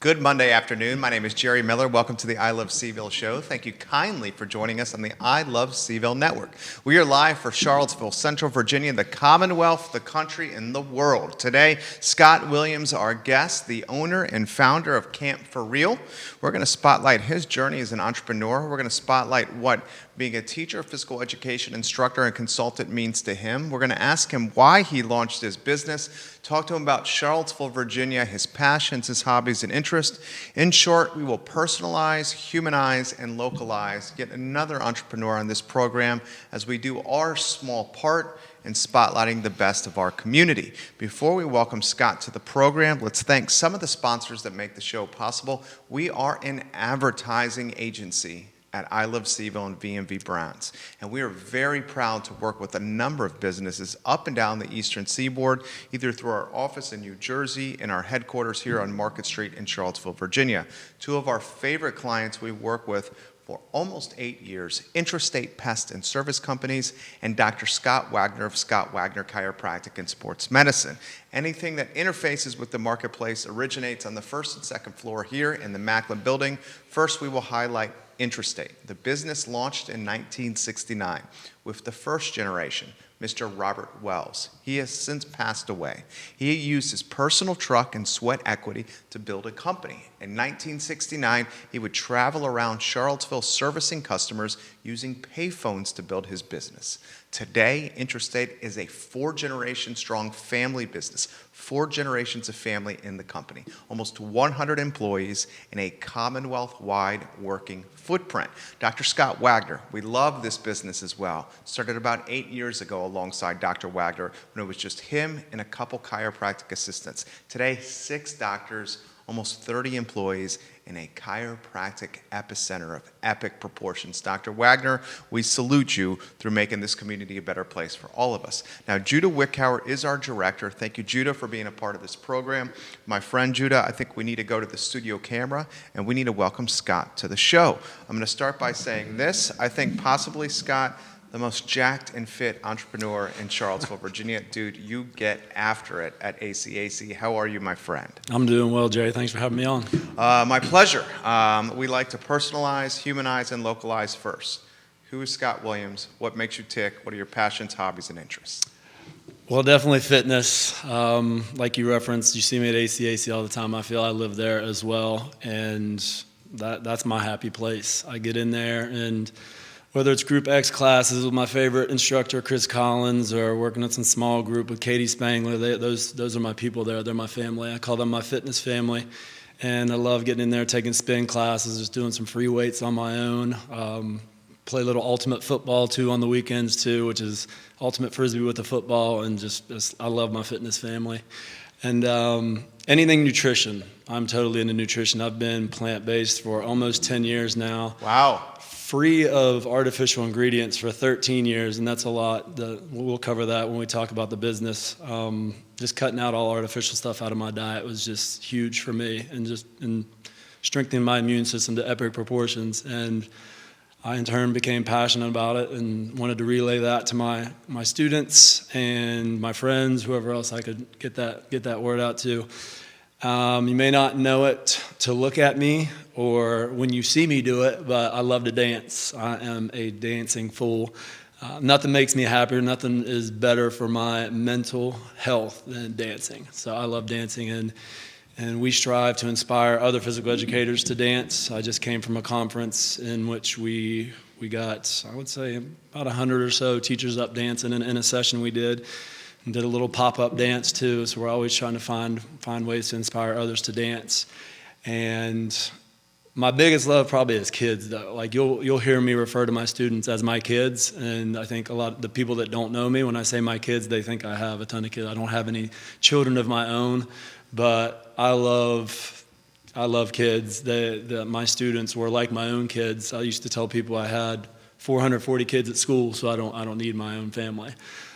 Good Monday afternoon. My name is Jerry Miller. Welcome to the I Love CVille Show. Thank you kindly for joining us on the I Love CVille Network. We are live for Charlottesville, Central Virginia, the Commonwealth, the country, and the world. Today, Scott Williams, our guest, the owner and founder of Camp4Real. We're going to spotlight his journey as an entrepreneur. We're going to spotlight what being a teacher, physical education instructor, and consultant means to him. We're going to ask him why he launched his business, talk to him about Charlottesville, Virginia, his passions, his hobbies, and interests. In short, we will personalize, humanize, and localize yet another entrepreneur on this program as we do our small part in spotlighting the best of our community. Before we welcome Scott to the program, let's thank some of the sponsors that make the show possible. We are an advertising agency at I Love CVille and VMV Brands. And we are very proud to work with a number of businesses up and down the Eastern Seaboard, either through our office in New Jersey and our headquarters here on Market Street in Charlottesville, Virginia. Two of our favorite clients we work with for almost 8 years, Intrastate Pest and Service Companies, and Dr. Scott Wagner of Scott Wagner Chiropractic and Sports Medicine. Anything that interfaces with the marketplace originates on the first and second floor here in the Macklin building. First, we will highlight Intrastate. The business launched in 1969 with the first generation, Mr. Robert Wells. He has since passed away. He used his personal truck and sweat equity to build a company. In 1969, he would travel around Charlottesville servicing customers using payphones to build his business. Today, Intrastate is a 4-generation strong family business, 4 generations of family in the company, almost 100 employees, and a Commonwealth-wide working footprint. Dr. Scott Wagner, we love this business as well. Started about 8 years ago alongside Dr. Wagner when it was just him and a couple chiropractic assistants. Today, 6 doctors, almost 30 employees, in a chiropractic epicenter of epic proportions. Dr. Wagner, we salute you through making this community a better place for all of us. Now, Judah Wickhauer is our director. Thank you, Judah, for being a part of this program. My friend Judah, I think we need to go to the studio camera, and we need to welcome Scott to the show. I'm going to start by saying this. I think possibly, Scott, the most jacked and fit entrepreneur in Charlottesville, Virginia. Dude, you get after it at ACAC. How are you, my friend? I'm doing well, Jerry. Thanks for having me on. My pleasure. We like to personalize, humanize, and localize first. Who is Scott Williams? What makes you tick? What are your passions, hobbies, and interests? Well, definitely fitness. Like you referenced, you see me at ACAC all the time. I feel I live there as well, and that's my happy place. I get in there, and whether it's Group X classes with my favorite instructor, Chris Collins, or working with some small group with Katie Spangler, those are my people there. They're my family. I call them my fitness family. And I love getting in there, taking spin classes, just doing some free weights on my own. Play a little ultimate football, too, on the weekends, too, which is ultimate frisbee with the football. And just I love my fitness family. And anything nutrition. I'm totally into nutrition. I've been plant-based for almost 10 years now. Wow. Free of artificial ingredients for 13 years, and that's a lot. We'll cover that when we talk about the business. Just cutting out all artificial stuff out of my diet was just huge for me, and strengthening my immune system to epic proportions. And I, in turn, became passionate about it and wanted to relay that to my students and my friends, whoever else I could get that word out to. You may not know it to look at me or when you see me do it, but I love to dance. I am a dancing fool. Nothing makes me happier. Nothing is better for my mental health than dancing. So I love dancing, and we strive to inspire other physical educators to dance. I just came from a conference in which we got, I would say, about 100 or so teachers up dancing in a session we did. And did a little pop-up dance too, so we're always trying to find ways to inspire others to dance. And my biggest love probably is kids, though. Like you'll hear me refer to my students as my kids, and I think a lot of the people that don't know me, when I say my kids, they think I have a ton of kids. I don't have any children of my own, but I love kids. My students were like my own kids. I used to tell people I had 440 kids at school, so I don't need my own family.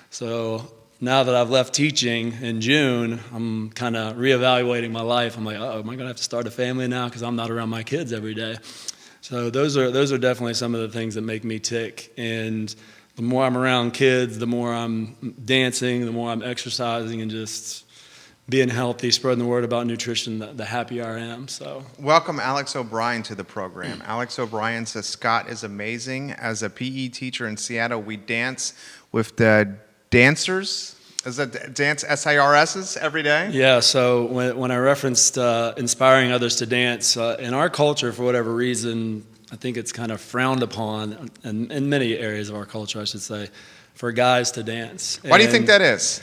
So now that I've left teaching in June, I'm kind of reevaluating my life. I'm like, am I going to have to start a family now because I'm not around my kids every day? So those are definitely some of the things that make me tick. And the more I'm around kids, the more I'm dancing, the more I'm exercising, and just being healthy, spreading the word about nutrition, the happier I am. So Welcome Alex O'Brien to the program. Alex O'Brien says, Scott is amazing. As a PE teacher in Seattle, we dance with the dancers. Is that dance SIRSs every day? yeah, so when I referenced inspiring others to dance, in our culture, for whatever reason, I think it's kind of frowned upon, in many areas of our culture, I should say, for guys to dance. Why do you think that is?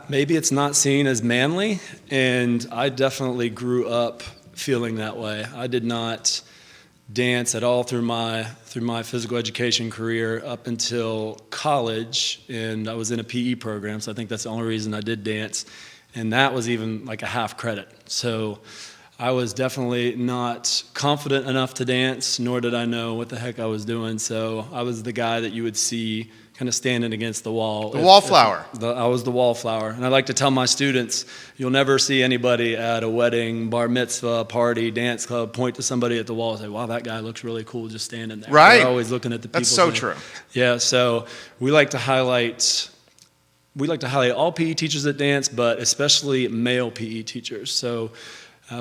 Maybe it's not seen as manly, and I definitely grew up feeling that way. I did not dance at all through my physical education career up until college, and I was in a PE program, so I think that's the only reason I did dance, and that was even like a half credit. So I was definitely not confident enough to dance, nor did I know what the heck I was doing, so I was the guy that you would see kind of standing against the wall. The wallflower. I was the wallflower. And I like to tell my students, you'll never see anybody at a wedding, bar mitzvah, party, dance club, point to somebody at the wall and say, wow, that guy looks really cool just standing there. Right. They're always looking at the people. That's so true. Yeah, so we like to highlight all PE teachers that dance, but especially male PE teachers. So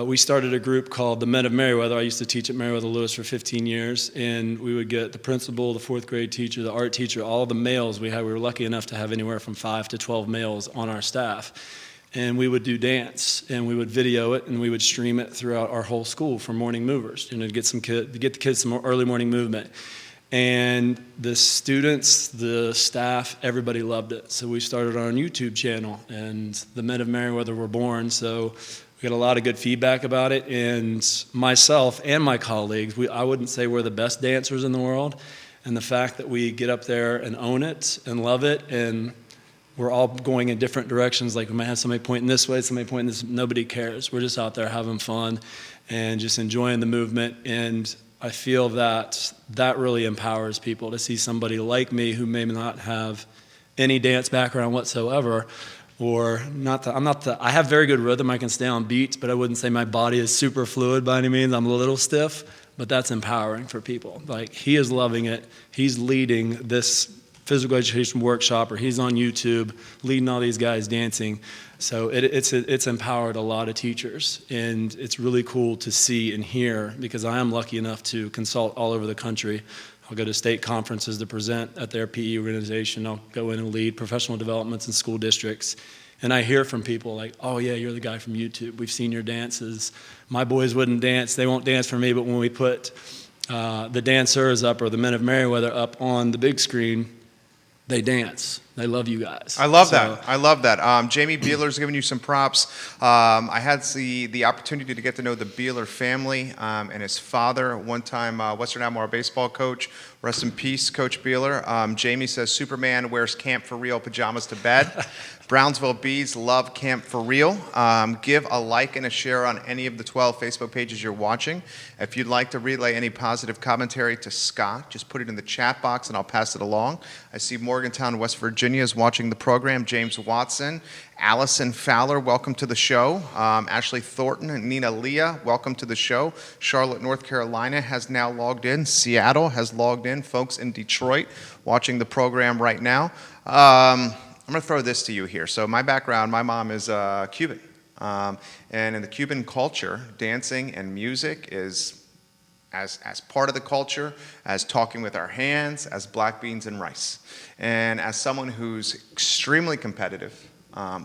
we started a group called the Men of Meriwether. I used to teach at Meriwether Lewis for 15 years, and we would get the principal, the fourth grade teacher, the art teacher, all the males we had. We were lucky enough to have anywhere from 5 to 12 males on our staff. And we would do dance, and we would video it, and we would stream it throughout our whole school for morning movers, to get the kids some early morning movement. And the students, the staff, everybody loved it. So we started our own YouTube channel, and the Men of Meriwether were born. So we got a lot of good feedback about it, and myself and my colleagues, I wouldn't say we're the best dancers in the world, and the fact that we get up there and own it and love it, and we're all going in different directions, like we might have somebody pointing this way, somebody pointing this, nobody cares. We're just out there having fun and just enjoying the movement, and I feel that really empowers people to see somebody like me who may not have any dance background whatsoever, or I have very good rhythm, I can stay on beats, but I wouldn't say my body is super fluid by any means. I'm a little stiff, but that's empowering for people. Like, he is loving it. He's leading this physical education workshop, or he's on YouTube leading all these guys dancing. So it's empowered a lot of teachers, and it's really cool to see and hear, because I am lucky enough to consult all over the country. I'll go to state conferences to present at their PE organization. I'll go in and lead professional developments in school districts. And I hear from people like, oh yeah, you're the guy from YouTube. We've seen your dances. My boys wouldn't dance. They won't dance for me, but when we put the dancers up, or the Men of Meriwether up on the big screen, they dance. They love you guys. I love that. I love that. Jamie Beeler's giving you some props. I had the opportunity to get to know the Beeler family and his father. One time, Western Albemarle baseball coach. Rest in peace, Coach Beeler. Jamie says Superman wears Camp4Real pajamas to bed. Brownsville Bees love Camp4Real. Give a like and a share on any of the 12 Facebook pages you're watching. If you'd like to relay any positive commentary to Scott, just put it in the chat box and I'll pass it along. I see Morgantown, West Virginia is watching the program. James Watson, Allison Fowler, welcome to the show. Ashley Thornton and Nina Leah, welcome to the show. Charlotte, North Carolina has now logged in. Seattle has logged in. Folks in Detroit watching the program right now. I'm going to throw this to you here. So my background, my mom is Cuban. And in the Cuban culture, dancing and music is as part of the culture, as talking with our hands, as black beans and rice. And as someone who's extremely competitive,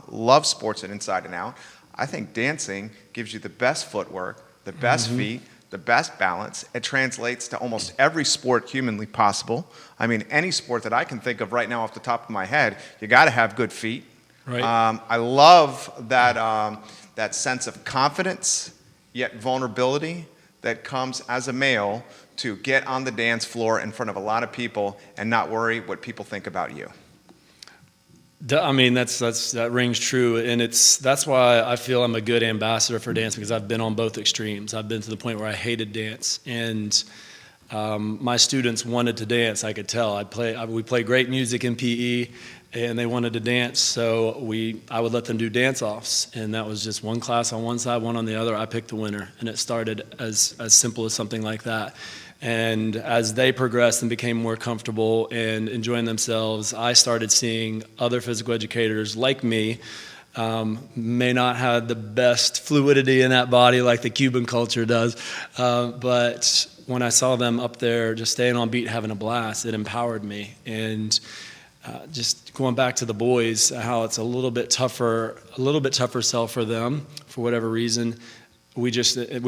loves sports and inside and out, I think dancing gives you the best footwork, the best feet, the best balance. It translates to almost every sport humanly possible. I mean, any sport that I can think of right now off the top of my head, you got to have good feet. Right. I love that sense of confidence, yet vulnerability that comes as a male to get on the dance floor in front of a lot of people and not worry what people think about you. I mean, that rings true, and that's why I feel I'm a good ambassador for dance, because I've been on both extremes. I've been to the point where I hated dance, and my students wanted to dance. I could tell. We play great music in PE, and they wanted to dance, so I would let them do dance-offs, and that was just one class on one side, one on the other. I picked the winner, and it started as simple as something like that. And as they progressed and became more comfortable and enjoying themselves, I started seeing other physical educators like me May not have the best fluidity in that body like the Cuban culture does, but when I saw them up there just staying on beat, having a blast, it empowered me. And just going back to the boys, how it's a little bit tougher sell for them for whatever reason. We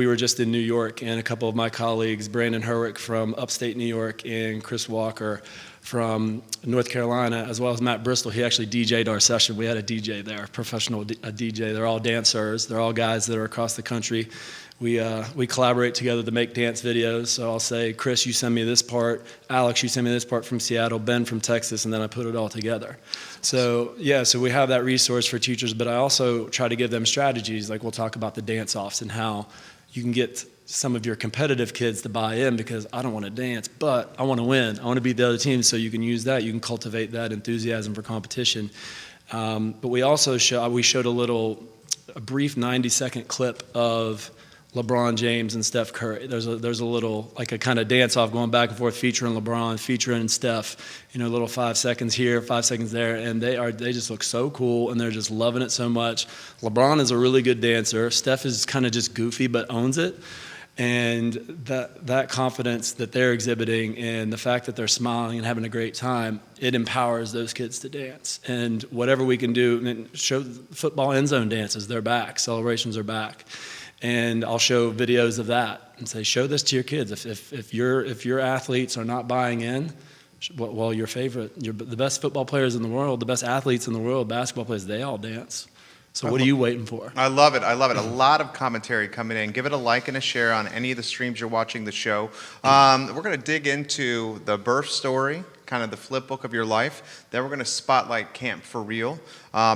were just in New York, and a couple of my colleagues, Brandon Herwick from upstate New York and Chris Walker from North Carolina, as well as Matt Bristol. He actually DJ'd our session. We had a DJ there, a professional DJ. They're all dancers. They're all guys that are across the country. We collaborate together to make dance videos. So I'll say, Chris, you send me this part. Alex, you send me this part from Seattle. Ben from Texas, and then I put it all together. So so we have that resource for teachers, but I also try to give them strategies. Like we'll talk about the dance-offs and how you can get some of your competitive kids to buy in, because I don't want to dance, but I want to win. I want to beat the other team, so you can use that. You can cultivate that enthusiasm for competition. But we also showed a brief 90-second clip of LeBron James and Steph Curry. There's a little, like a kind of dance-off going back and forth featuring LeBron, featuring Steph, a little 5 seconds here, 5 seconds there, and they just look so cool, and they're just loving it so much. LeBron is a really good dancer. Steph is kind of just goofy but owns it. And that confidence that they're exhibiting and the fact that they're smiling and having a great time, it empowers those kids to dance. And whatever we can do, and show football end zone dances, they're back, celebrations are back. And I'll show videos of that and say, show this to your kids. If your athletes are not buying in, well, the best football players in the world, the best athletes in the world, basketball players, they all dance. So what are you waiting for? I love it. A lot of commentary coming in. Give it a like and a share on any of the streams you're watching the show. We're going to dig into the birth story, kind of the flip book of your life. Then we're going to spotlight Camp4Real.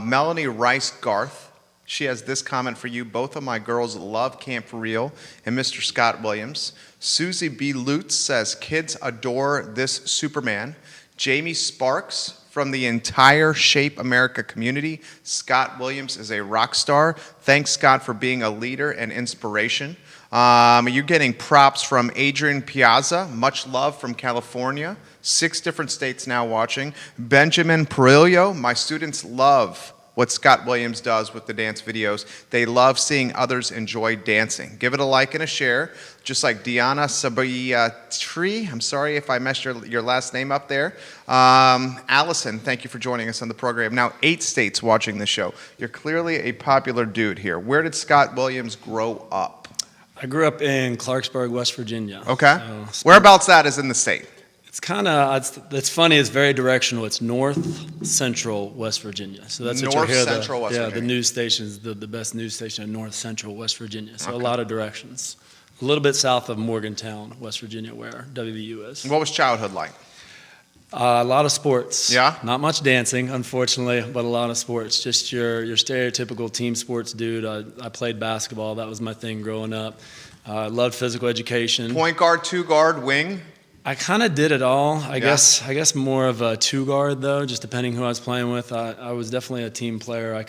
Melanie Rice Garth, she has this comment for you. Both of my girls love Camp4Real and Mr. Scott Williams. Susie B. Lutz says, kids adore this Superman. Jamie Sparks from the entire Shape America community. Scott Williams is a rock star. Thanks, Scott, for being a leader and inspiration. You're getting props from Adrian Piazza. Much love from California. 6 different states now watching. Benjamin Perillo. My students love what Scott Williams does with the dance videos. They love seeing others enjoy dancing. Give it a like and a share. Just like Diana Sabriatri, I'm sorry if I messed your last name up there. Allison, thank you for joining us on the program. Now 8 states watching the show. You're clearly a popular dude here. Where did Scott Williams grow up? I grew up in Clarksburg, West Virginia. Okay. Whereabouts that is in the state? It's funny, it's very directional. It's north central West Virginia. So that's what you hear. West Virginia. The news station's the best news station in north central West Virginia. So a lot of directions. A little bit south of Morgantown, West Virginia, where WVU is. What was childhood like? A lot of sports. Yeah? Not much dancing, unfortunately, but a lot of sports. Just your stereotypical team sports dude. I played basketball. That was my thing growing up. I loved physical education. Point guard, 2 guard, wing? I kind of did it all. I guess more of a 2 guard though, just depending who I was playing with. I was definitely a team player. I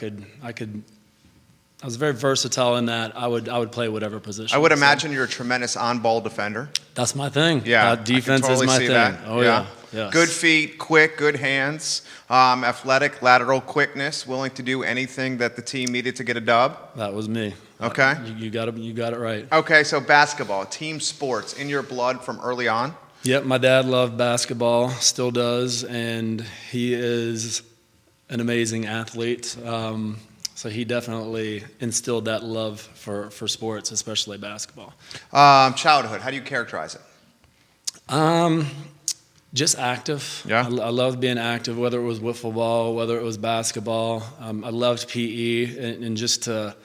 was very versatile in that I would play whatever position. I would imagine you're a tremendous on-ball defender. That's my thing. Yeah, defense I can totally is my see thing. that. Oh yeah. Yes. Good feet, quick, good hands, athletic, lateral quickness, willing to do anything that the team needed to get a dub. That was me. Okay. You got it right. Okay, so basketball, team sports, in your blood from early on? Yep, my dad loved basketball, still does, and he is an amazing athlete. So he definitely instilled that love for sports, especially basketball. Childhood, how do you characterize it? Just active. Yeah. I loved being active, whether it was wiffle ball, whether it was basketball. I loved PE, and just to.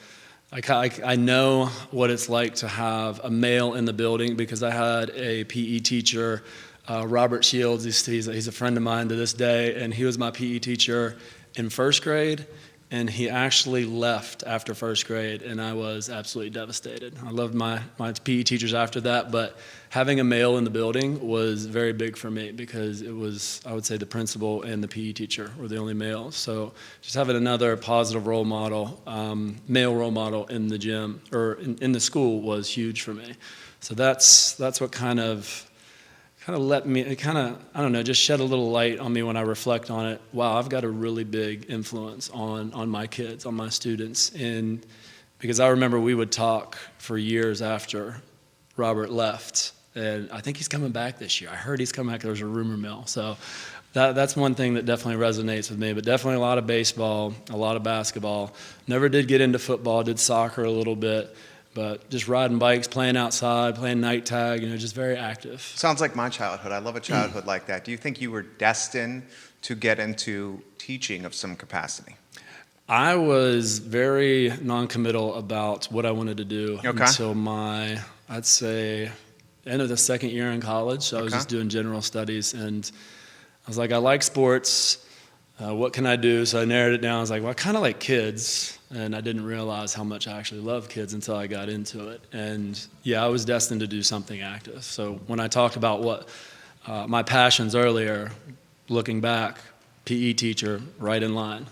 I know what it's like to have a male in the building because I had a PE teacher, Robert Shields. He's a friend of mine to this day, and he was my PE teacher in first grade, and he actually left after first grade, and I was absolutely devastated. I loved my PE teachers after that, but having a male in the building was very big for me because it was, I would say, the principal and the PE teacher were the only males. So just having another positive role model, male role model in the gym or in the school was huge for me. So that's what kind of kind of I don't know, just shed a little light on me when I reflect on it. Wow, I've got a really big influence on my kids, on my students. And because I remember we would talk for years after Robert left. And I think he's coming back this year. I heard he's coming back. There's a rumor mill. So that's one thing that definitely resonates with me. But definitely a lot of baseball, a lot of basketball. Never did get into football, did soccer a little bit. But just riding bikes, playing outside, playing night tag, just very active. Sounds like my childhood. I love a childhood like that. Do you think you were destined to get into teaching of some capacity? I was very non-committal about what I wanted to do until I'd say, end of the second year in college. So I was just doing general studies, and I was like, I like sports. What can I do? So I narrowed it down. I was like, well, I kind of like kids, and I didn't realize how much I actually love kids until I got into it. And yeah, I was destined to do something active. So when I talked about what my passions earlier, looking back, PE teacher, right in line.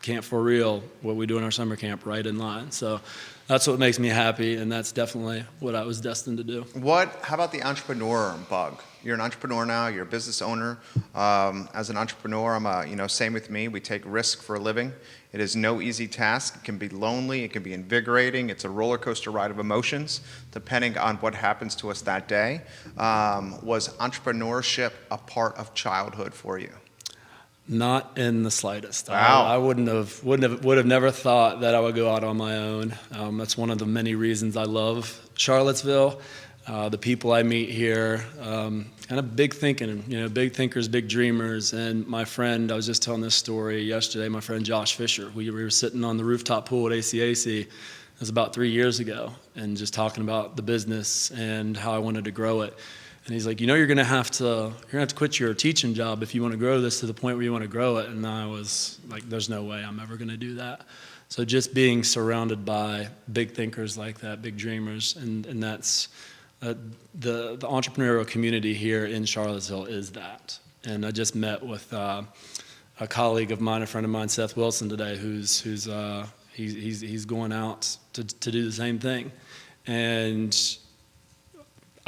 Camp4Real, what we do in our summer camp, right in line. So that's what makes me happy, and that's definitely what I was destined to do. How about the entrepreneur bug? You're an entrepreneur now, you're a business owner. As an entrepreneur, same with me. We take risk for a living. It is no easy task. It can be lonely, it can be invigorating. It's a roller coaster ride of emotions, depending on what happens to us that day. Was entrepreneurship a part of childhood for you? Not in the slightest. Wow. I would have never thought that I would go out on my own. That's one of the many reasons I love Charlottesville. The people I meet here, kind of big thinking, big thinkers, big dreamers. And my friend, I was just telling this story yesterday, my friend Josh Fisher, we were sitting on the rooftop pool at ACAC. It was about 3 years ago, and just talking about the business and how I wanted to grow it. And he's like, you're gonna have to quit your teaching job if you want to grow this to the point where you want to grow it. And I was like, there's no way I'm ever gonna do that. So just being surrounded by big thinkers like that, big dreamers, and that's the entrepreneurial community here in Charlottesville is that. And I just met with a colleague of mine, a friend of mine, Seth Wilson, today, he's going out to do the same thing. And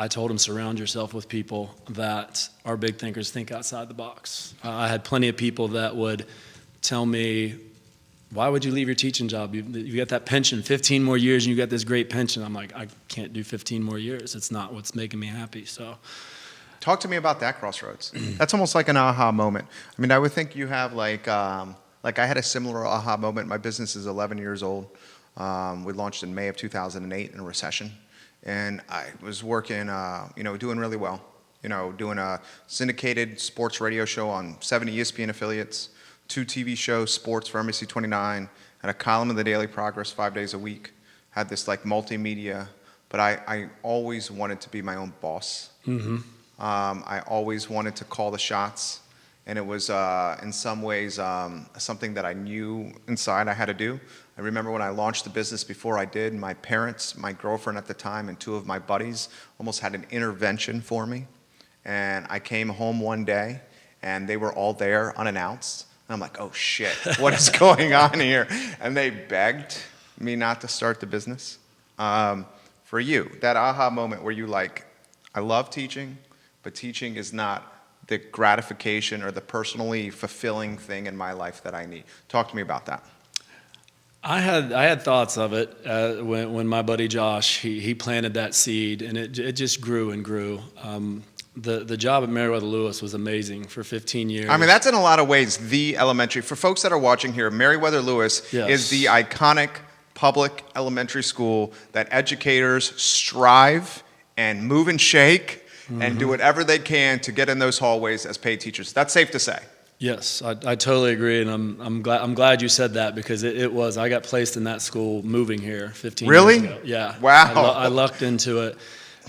I told him, surround yourself with people that are big thinkers, think outside the box. I had plenty of people that would tell me, why would you leave your teaching job? You got that pension, 15 more years, and you got this great pension. I'm like, I can't do 15 more years. It's not what's making me happy. So, talk to me about that crossroads. That's almost like an aha moment. I mean, I would think you have like I had a similar aha moment. My business is 11 years old. We launched in May of 2008 in a recession. And I was working, doing really well, doing a syndicated sports radio show on 70 ESPN affiliates, 2 TV shows, sports for NBC 29, and a column in the Daily Progress 5 days a week. Had this like multimedia, but I always wanted to be my own boss. Mm-hmm. I always wanted to call the shots, and it was in some ways something that I knew inside I had to do. I remember when I launched the business, before I did, my parents, my girlfriend at the time, and 2 of my buddies almost had an intervention for me. And I came home one day, and they were all there unannounced. And I'm like, oh shit, what is going on here? And they begged me not to start the business. For you, that aha moment where you like, I love teaching, but teaching is not the gratification or the personally fulfilling thing in my life that I need. Talk to me about that. I had thoughts of it when my buddy Josh he planted that seed, and it just grew and grew. The job at Meriwether Lewis was amazing for 15 years. I mean, that's in a lot of ways the elementary. For folks that are watching here, Meriwether Lewis is the iconic public elementary school that educators strive and move and shake and do whatever they can to get in those hallways as paid teachers. That's safe to say. Yes, I totally agree, and I'm glad you said that, because it was. I got placed in that school moving here 15 years ago. Yeah. Wow. I lucked into it.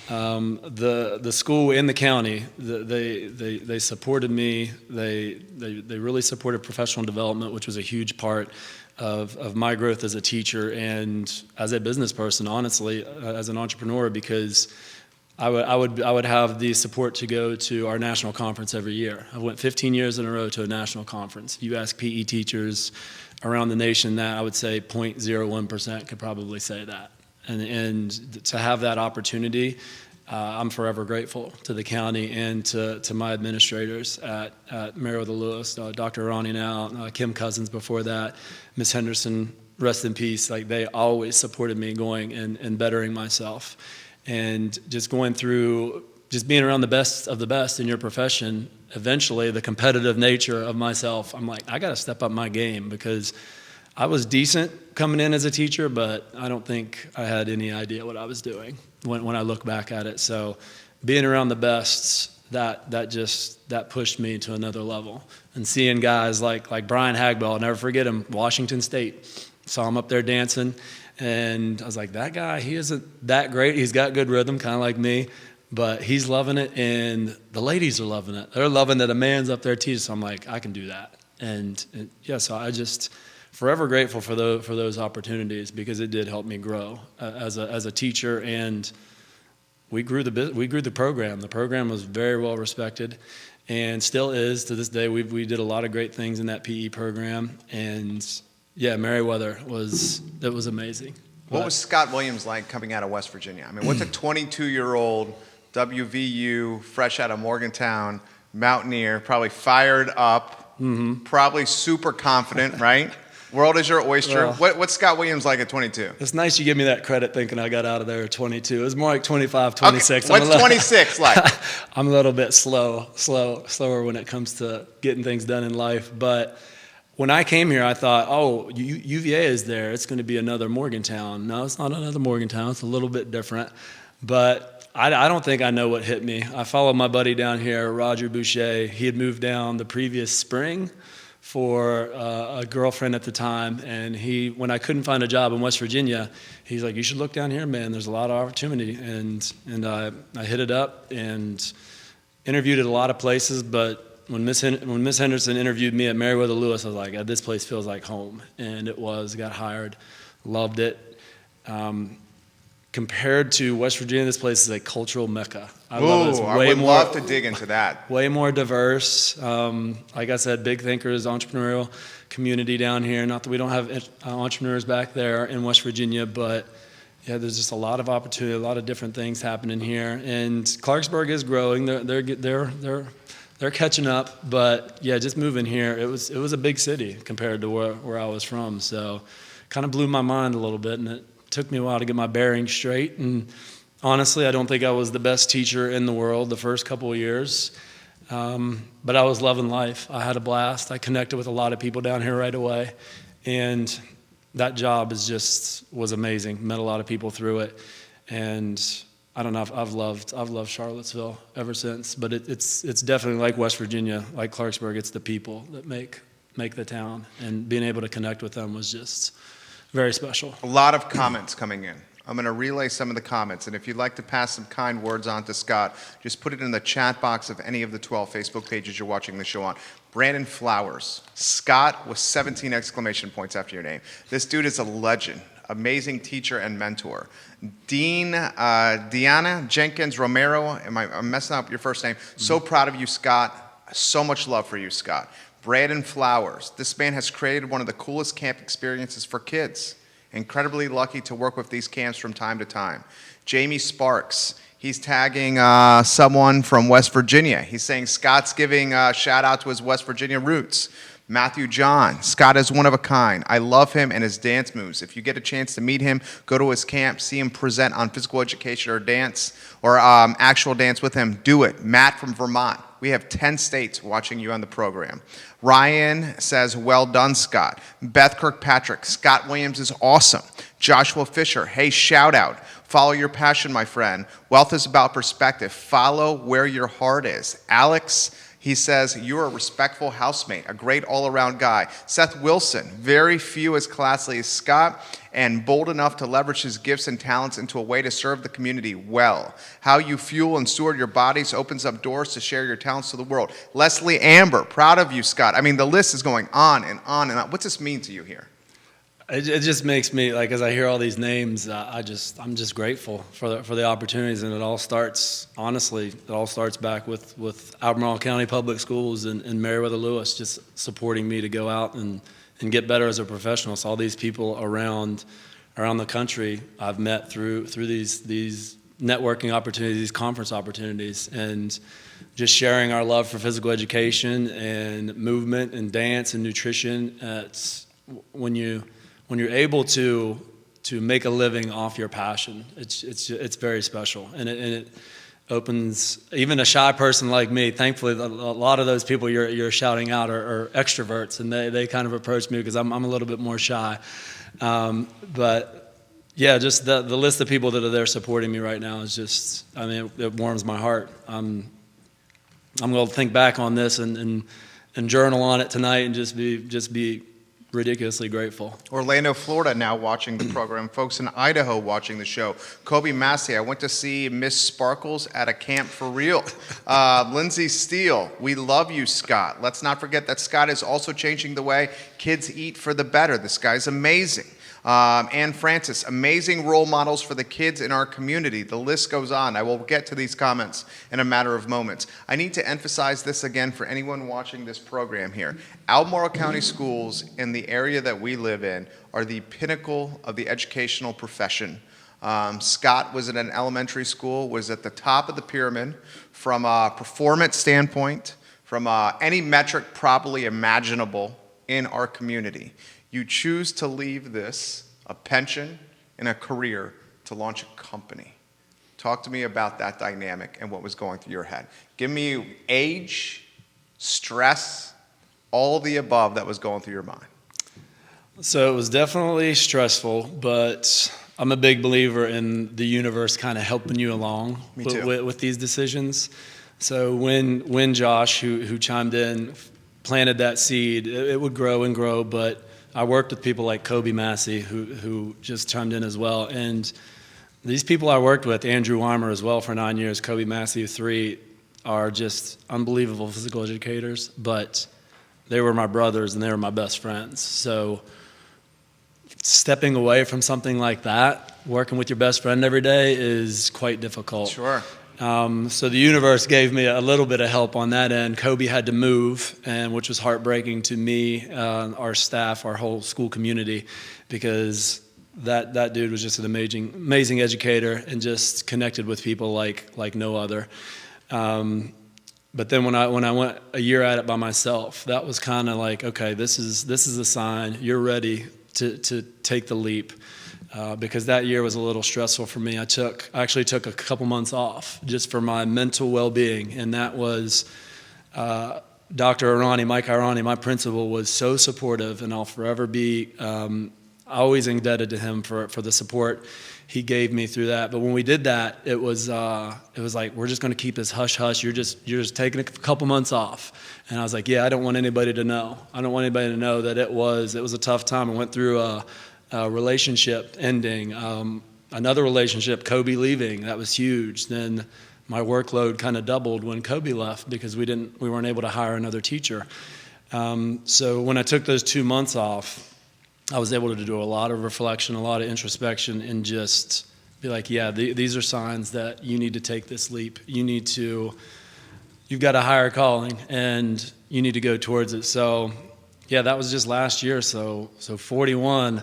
The school in the county, they supported me. They really supported professional development, which was a huge part of my growth as a teacher and as a business person, honestly, as an entrepreneur, because I would have the support to go to our national conference every year. I went 15 years in a row to a national conference. You ask PE teachers around the nation that, I would say 0.01% could probably say that. And to have that opportunity, I'm forever grateful to the county and to my administrators at Meriwether Lewis, Dr. Ronnie now, Kim Cousins before that, Miss Henderson, rest in peace. Like, they always supported me going and bettering myself. And just going through, just being around the best of the best in your profession, eventually the competitive nature of myself, I'm like, I got to step up my game, because I was decent coming in as a teacher, but I don't think I had any idea what I was doing when I look back at it. So being around the best, that pushed me to another level. And seeing guys like Brian Hagbell, I'll never forget him, Washington State. Saw him up there dancing, and I was like, that guy, he isn't that great. He's got good rhythm, kind of like me, but he's loving it, and the ladies are loving it. They're loving that a man's up there teaching. So I'm like, I can do that. And yeah, so I just forever grateful for those opportunities, because it did help me grow as a teacher, and we grew the program. The program was very well respected, and still is to this day. We did a lot of great things in that PE program, and yeah, Meriwether was amazing. What was Scott Williams like coming out of West Virginia? I mean, what's a 22-year-old WVU, fresh out of Morgantown, Mountaineer, probably fired up, probably super confident, right? World is your oyster. Well, What's Scott Williams like at 22? It's nice you give me that credit thinking I got out of there at 22. It was more like 25, 26. Okay. What's 26 like? I'm a little bit slower when it comes to getting things done in life. But when I came here, I thought, oh, UVA is there. It's going to be another Morgantown. No, it's not another Morgantown. It's a little bit different. But I don't think I know what hit me. I followed my buddy down here, Roger Boucher. He had moved down the previous spring for a girlfriend at the time, and when I couldn't find a job in West Virginia, he's like, you should look down here, man. There's a lot of opportunity. And I hit it up and interviewed at a lot of places, but when Miss Henderson interviewed me at Meriwether Lewis, I was like, this place feels like home. And it was. Got hired, loved it. Compared to West Virginia, this place is a cultural mecca. I would love to dig into that. Way more diverse. Like I said, big thinkers, entrepreneurial community down here. Not that we don't have entrepreneurs back there in West Virginia, but yeah, there's just a lot of opportunity, a lot of different things happening here. And Clarksburg is growing. They're catching up, but yeah, just moving here, it was a big city compared to where I was from. So kind of blew my mind a little bit, and it took me a while to get my bearings straight. And honestly, I don't think I was the best teacher in the world the first couple of years, but I was loving life. I had a blast. I connected with a lot of people down here right away, and that job was amazing. Met a lot of people through it, and I don't know if I've loved Charlottesville ever since, but it's definitely like West Virginia, like Clarksburg. It's the people that make the town, and being able to connect with them was just very special. A lot of comments coming in. I'm going to relay some of the comments, and if you'd like to pass some kind words on to Scott, just put it in the chat box of any of the 12 Facebook pages you're watching the show on. Brandon Flowers, Scott with 17 exclamation points after your name. This dude is a legend. Amazing teacher and mentor. Deanna Jenkins Romero, I'm messing up your first name. So proud of you, Scott. So much love for you, Scott. Brandon Flowers, this man has created one of the coolest camp experiences for kids. Incredibly lucky to work with these camps from time to time. Jamie Sparks, he's tagging someone from West Virginia. He's saying Scott's giving a shout out to his West Virginia roots. Matthew John, Scott is one of a kind. I love him and his dance moves. If you get a chance to meet him, go to his camp, see him present on physical education or dance or actual dance with him, do it. Matt from Vermont. We have 10 states watching you on the program. Ryan says, well done, Scott. Beth Kirkpatrick, Scott Williams is awesome. Joshua Fisher, hey, shout out. Follow your passion, my friend. Wealth is about perspective. Follow where your heart is. Alex, he says, you're a respectful housemate, a great all-around guy. Seth Wilson, very few as classy as Scott, and bold enough to leverage his gifts and talents into a way to serve the community well. How you fuel and steward your bodies opens up doors to share your talents to the world. Leslie Amber, proud of you, Scott. I mean, the list is going on and on and on. What's this mean to you here? It just makes me, like, as I hear all these names, I'm just grateful for the opportunities, and it all starts back with Albemarle County Public Schools and Meriwether Lewis just supporting me to go out and get better as a professional. So all these people around the country I've met through these networking opportunities, conference opportunities, and just sharing our love for physical education and movement and dance and nutrition. It's when you're able to make a living off your passion, it's very special, and it opens even a shy person like me. Thankfully, a lot of those people you're shouting out are extroverts, and they kind of approach me because I'm a little bit more shy. But yeah, just the list of people that are there supporting me right now is just, I mean, it warms my heart. I'm going to think back on this and journal on it tonight and just be ridiculously grateful. Orlando, Florida, now watching the program. Folks in Idaho watching the show. Kobe Massey, I went to see Miss Sparkles at a Camp4Real. Lindsay Steele, we love you, Scott. Let's not forget that Scott is also changing the way kids eat for the better. This guy's amazing. Ann Francis, amazing role models for the kids in our community. The list goes on. I will get to these comments in a matter of moments. I need to emphasize this again for anyone watching this program here. Albemarle County schools in the area that we live in are the pinnacle of the educational profession. Scott was at an elementary school, was at the top of the pyramid from a performance standpoint, from any metric probably imaginable in our community. You choose to leave this, a pension and a career, to launch a company. Talk to me about that dynamic and what was going through your head. Give me age, stress, all the above that was going through your mind. So it was definitely stressful, but I'm a big believer in the universe kind of helping you along with these decisions. So when Josh, who chimed in, planted that seed, it would grow and grow, but I worked with people like Kobe Massey, who just chimed in as well. And these people I worked with, Andrew Weimer as well for 9 years, Kobe Massey 3, are just unbelievable physical educators. But they were my brothers and they were my best friends. So stepping away from something like that, working with your best friend every day, is quite difficult. Sure. So the universe gave me a little bit of help on that end. Kobe had to move, which was heartbreaking to me, our staff, our whole school community, because that dude was just an amazing educator and just connected with people like no other. But then when I went a year at it by myself, that was kind of like, okay, this is a sign you're ready to take the leap. Because that year was a little stressful for me. I actually took a couple months off just for my mental well-being, and that was Dr. Arani, Mike Arani, my principal, was so supportive, and I'll forever be always indebted to him for the support he gave me through that. But when we did that, it was like, we're just going to keep this hush-hush. You're just taking a couple months off. And I was like, yeah, I don't want anybody to know. I don't want anybody to know that it was a tough time. I went through a relationship ending, another relationship, Kobe leaving, that was huge. Then my workload kind of doubled when Kobe left because we weren't able to hire another teacher. So when I took those 2 months off, I was able to do a lot of reflection, a lot of introspection, and just be like, yeah, these are signs that you need to take this leap. You've got a higher calling, and you need to go towards it. So yeah, that was just last year. So 41.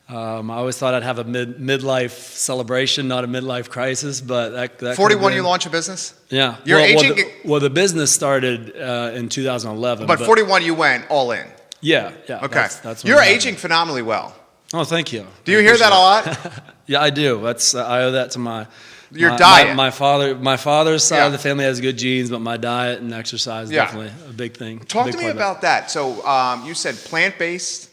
I always thought I'd have a midlife celebration, not a midlife crisis, but that 41, you launch a business? Yeah. You're aging. Well, the business started in 2011. But 41, you went all in. Yeah. Okay. That's You're aging phenomenally well. Oh, thank you. Do you hear that a lot? Yeah, I do. I owe that to your diet. My father's side of the family has good genes, but my diet and exercise definitely a big thing. Talk to me about that. So you said plant-based.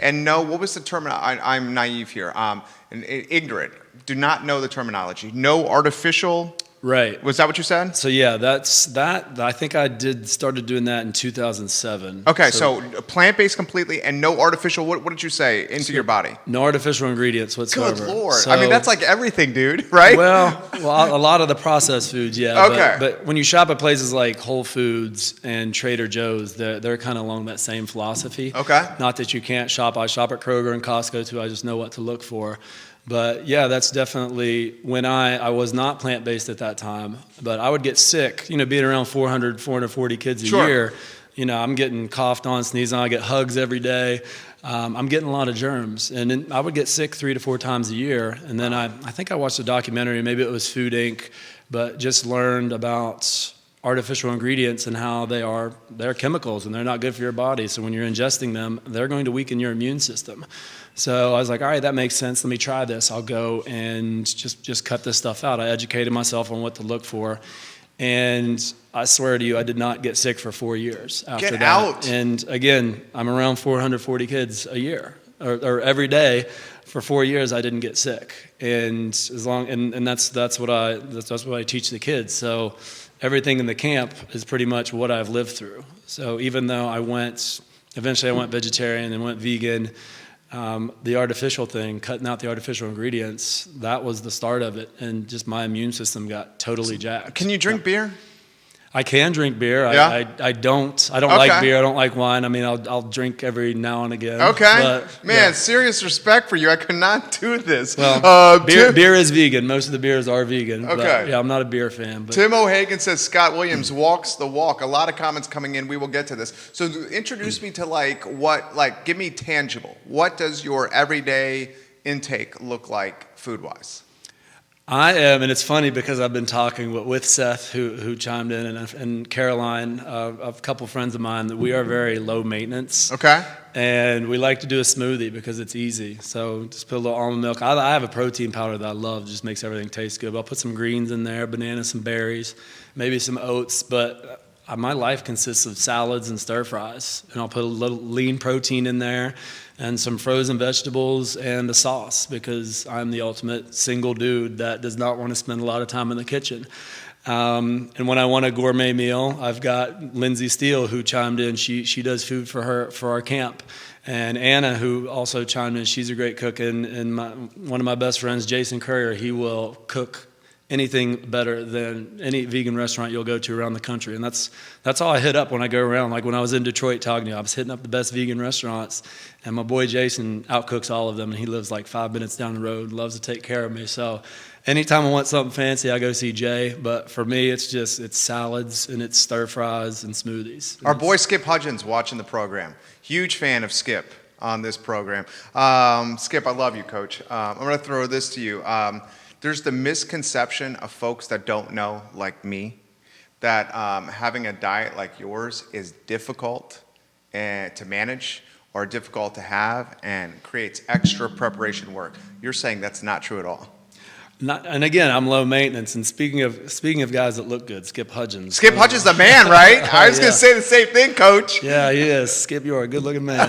And no, what was the term? I'm naive here, and ignorant. Do not know the terminology. No artificial. Right. Was that what you said? So yeah, that's that. I think I started doing that in 2007. Okay, so plant-based completely and no artificial. What did you say into your body? No artificial ingredients whatsoever. Good Lord! So, I mean, that's like everything, dude. Right? Well, a lot of the processed foods, yeah. Okay. But when you shop at places like Whole Foods and Trader Joe's, they're kind of along that same philosophy. Okay. Not that you can't shop. I shop at Kroger and Costco too. I just know what to look for. But yeah, that's definitely when I was not plant-based at that time, but I would get sick, being around 440 kids a year. I'm getting coughed on, sneezed on. I get hugs every day. I'm getting a lot of germs, and then I would get sick 3 to 4 times a year. And then I think I watched a documentary, maybe it was Food Inc., but just learned about artificial ingredients and how they're chemicals and they're not good for your body. So when you're ingesting them, they're going to weaken your immune system. So I was like, all right, that makes sense. Let me try this. I'll go and just cut this stuff out. I educated myself on what to look for. And I swear to you, I did not get sick for 4 years after that. Get out. And again, I'm around 440 kids a year or every day. For 4 years, I didn't get sick. And that's what I teach the kids. So everything in the camp is pretty much what I've lived through. So even though eventually I went vegetarian and went vegan, the artificial thing, cutting out the artificial ingredients, that was the start of it. And just my immune system got totally jacked. Can you drink beer? I can drink beer. Yeah? I don't like beer. I don't like wine. I mean, I'll drink every now and again. Okay. But, Man, serious respect for you. I could not do this. Well, beer is vegan. Most of the beers are vegan. Okay. But, yeah, I'm not a beer fan. But. Tim O'Hagan says Scott Williams walks the walk. A lot of comments coming in. We will get to this. So introduce me to give me tangible. What does your everyday intake look like food-wise? I am, and it's funny because I've been talking with Seth, who chimed in, and Caroline, a couple friends of mine, that we are very low maintenance. Okay. And we like to do a smoothie because it's easy. So just put a little almond milk. I have a protein powder that I love. It just makes everything taste good. But I'll put some greens in there, bananas, some berries, maybe some oats. But my life consists of salads and stir fries. And I'll put a little lean protein in there and some frozen vegetables and a sauce because I'm the ultimate single dude that does not want to spend a lot of time in the kitchen. And when I want a gourmet meal, I've got Lindsay Steele who chimed in. She does food for our camp. And Anna, who also chimed in, she's a great cook. And one of my best friends, Jason Currier, he will cook anything better than any vegan restaurant you'll go to around the country. And that's all I hit up when I go around. Like when I was in Detroit talking to you, I was hitting up the best vegan restaurants, and my boy Jason outcooks all of them, and he lives like 5 minutes down the road, loves to take care of me. So anytime I want something fancy, I go see Jay. But for me, it's salads and it's stir fries and smoothies. Our boy Skip Hudgens watching the program. Huge fan of Skip on this program. Skip, I love you, Coach. I'm going to throw this to you. There's the misconception of folks that don't know, like me, that having a diet like yours is difficult to manage or difficult to have and creates extra preparation work. You're saying that's not true at all. And again, I'm low maintenance. And speaking of guys that look good, Skip Hudgens. Skip Hudgens, the man, right? I was going to say the same thing, Coach. Yeah, he is. Skip, you're a good-looking man.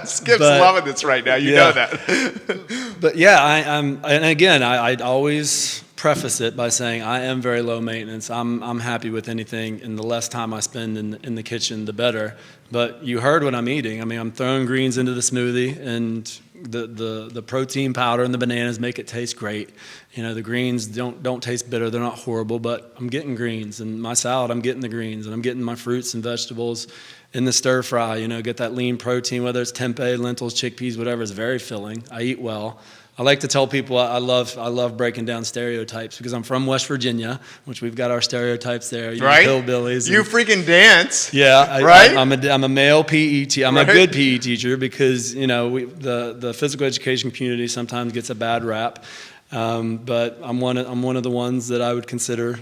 Skip's loving this right now. You know that. But yeah, and again, I'd always preface it by saying I am very low maintenance. I'm happy with anything, and the less time I spend in the kitchen, the better. But you heard what I'm eating. I mean, I'm throwing greens into the smoothie, and the protein powder and the bananas make it taste great. The greens don't taste bitter. They're not horrible, but I'm getting greens. And my salad, I'm getting the greens, and I'm getting my fruits and vegetables in the stir fry. Get that lean protein, whether it's tempeh, lentils, chickpeas, whatever. Is very filling. I eat well. I like to tell people I love breaking down stereotypes because I'm from West Virginia, which we've got our stereotypes there. Right. Hillbillies. You freaking dance. Yeah. Right. I'm a male PE teacher. I'm a good PE teacher because the physical education community sometimes gets a bad rap, but I'm one of the ones that I would consider.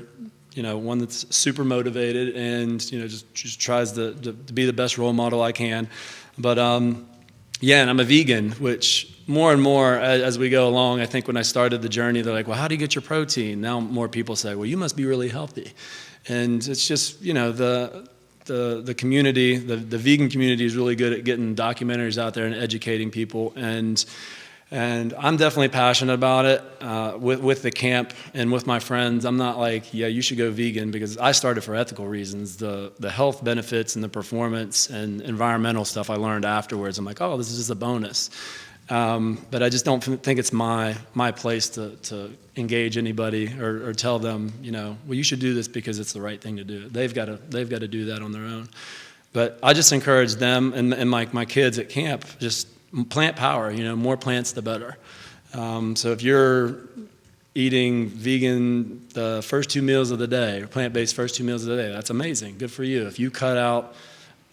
One that's super motivated and just tries to be the best role model I can. But and I'm a vegan, which more and more as we go along, I think when I started the journey, they're like, well, how do you get your protein? Now more people say, well, you must be really healthy. And it's just, the community, the vegan community is really good at getting documentaries out there and educating people. And I'm definitely passionate about it with the camp and with my friends. I'm not like, yeah, you should go vegan because I started for ethical reasons. The health benefits and the performance and environmental stuff I learned afterwards. I'm like, oh, this is just a bonus. But I just don't think it's my place to engage anybody or tell them, well, you should do this because it's the right thing to do. They've got to do that on their own. But I just encourage them and my kids at camp, just plant power, more plants the better. So if you're eating vegan the first 2 meals of the day, or plant-based first 2 meals of the day, that's amazing. Good for you. If you cut out